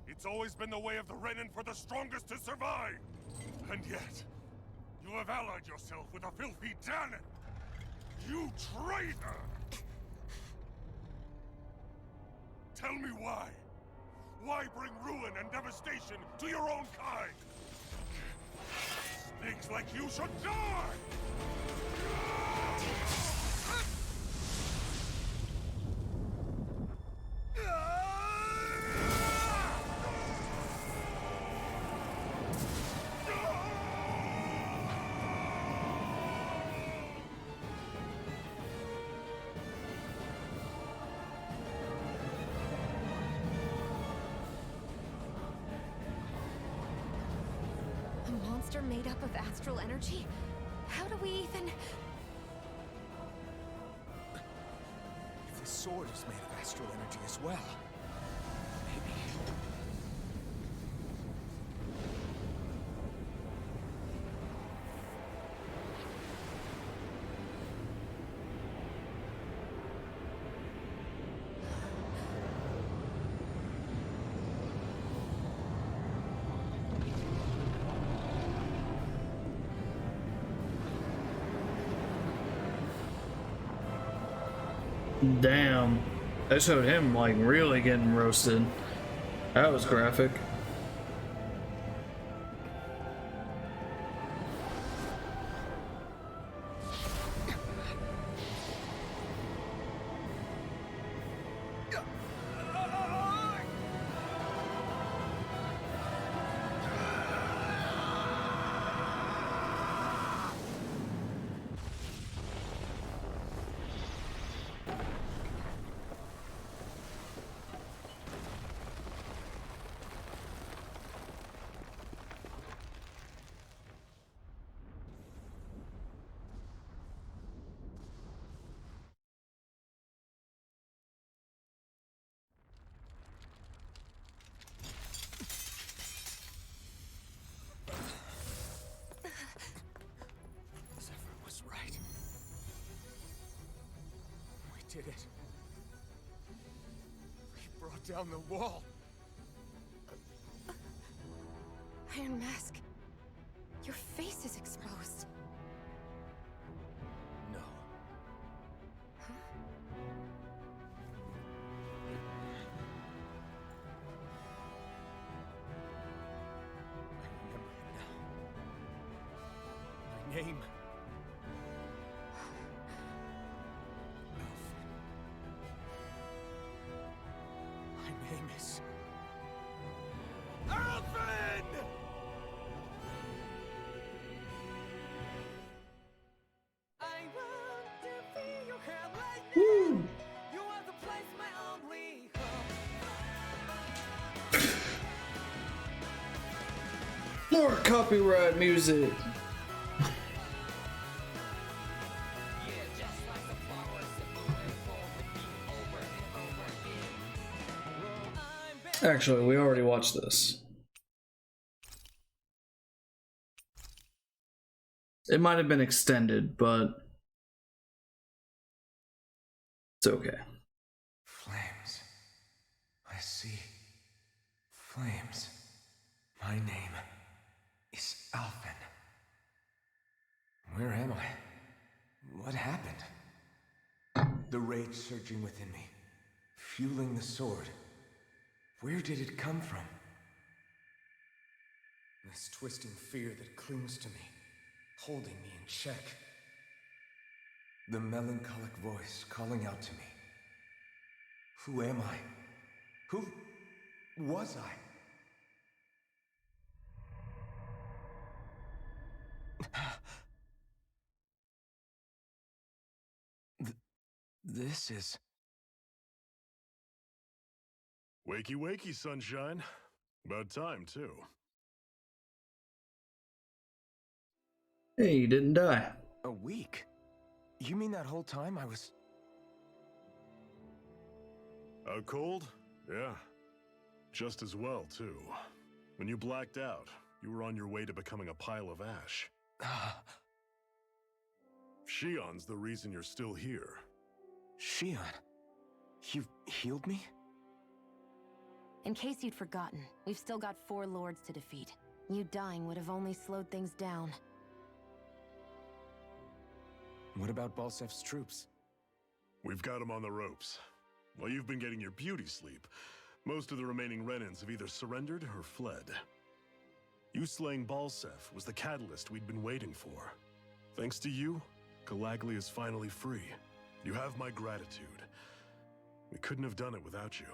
It's always been the way of the Renin for the strongest to survive! And yet, you have allied yourself with a filthy Danon! You traitor! Tell me why? Why bring ruin and devastation to your own kind? Snakes like you should die! A monster made up of astral energy? How do we even... If the sword is made of astral energy as well, maybe... Damn. That showed him like really getting roasted. That was graphic. Zephyr was right. We did it. We brought down the wall. Iron Mask, your face is exposed. No. I remember it now. My name. My name is... Alvin! I want to be your hand right now. You are the place, my only home. More copyright music. Actually, we already watched this. It might have been extended, but it's okay. Flames. I see. Flames. My name is Alphen. Where am I? What happened? The rage surging within me, fueling the sword. Where did it come from? This twisting fear that clings to me, holding me in check. The melancholic voice calling out to me. Who am I? Who was I? This is... Wakey, wakey, sunshine. About time, too. Hey, you didn't die. A week? You mean that whole time I was... Out cold? Yeah. Just as well, too. When you blacked out, you were on your way to becoming a pile of ash. Shion's the reason you're still here. Shion, you've healed me? In case you'd forgotten, we've still got 4 lords to defeat. You dying would have only slowed things down. What about Balsef's troops? We've got them on the ropes. While you've been getting your beauty sleep, most of the remaining Renans have either surrendered or fled. You slaying Balseph was the catalyst we'd been waiting for. Thanks to you, Galagly is finally free. You have my gratitude. We couldn't have done it without you.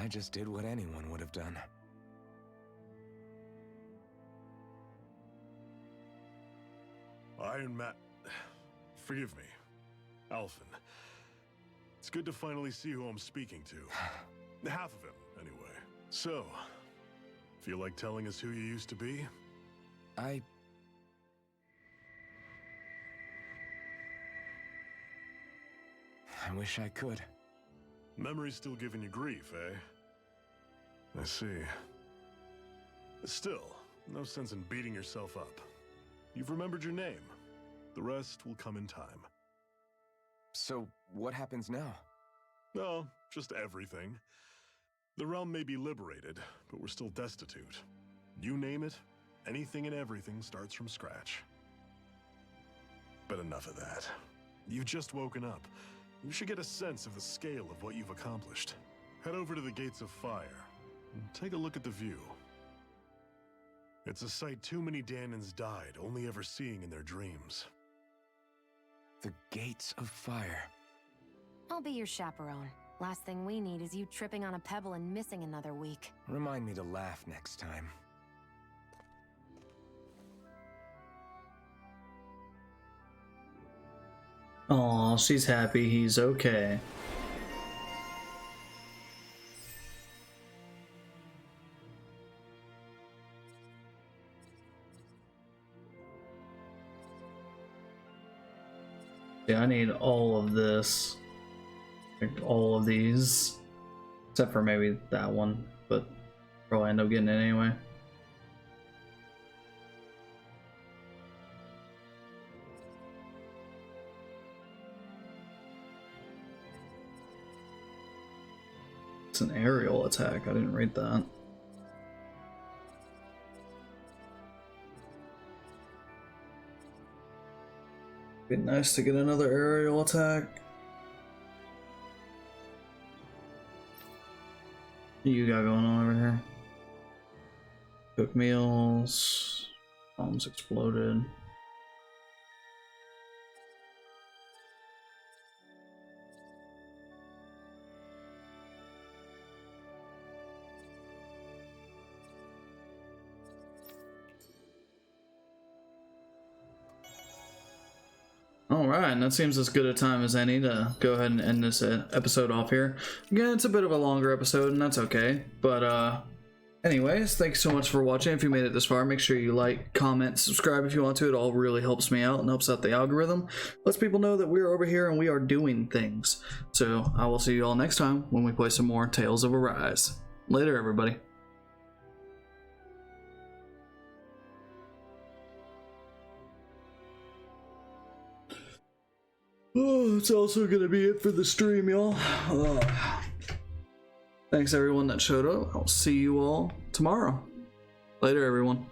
I just did what anyone would have done. Iron Man... Forgive me. Alphen. It's good to finally see who I'm speaking to. Half of him, anyway. So, feel like telling us who you used to be? I wish I could. Memory's still giving you grief, eh? I see. Still, no sense in beating yourself up. You've remembered your name. The rest will come in time. So, what happens now? No, just everything. The realm may be liberated, but we're still destitute. You name it, anything and everything starts from scratch. But enough of that. You've just woken up. You should get a sense of the scale of what you've accomplished. Head over to the Gates of Fire and take a look at the view. It's a sight too many Danans died only ever seeing in their dreams. The Gates of Fire. I'll be your chaperone. Last thing we need is you tripping on a pebble and missing another week. Remind me to laugh next time. Aw, she's happy he's okay. Yeah, I need all of this. Like all of these. Except for maybe that one, but probably end up getting it anyway. It's an aerial attack. I didn't read that. Be nice to get another aerial attack. What you got going on over here? Cook meals. Bombs exploded. Alright, and that seems as good a time as any to go ahead and end this episode off here. Again, it's a bit of a longer episode, and that's okay. But, anyways, thanks so much for watching. If you made it this far, make sure you like, comment, subscribe if you want to. It all really helps me out and helps out the algorithm. Lets people know that we're over here and we are doing things. So, I will see you all next time when we play some more Tales of Arise. Later, everybody. Oh, it's also gonna be it for the stream, y'all. Thanks everyone that showed up. I'll see you all tomorrow. Later, everyone.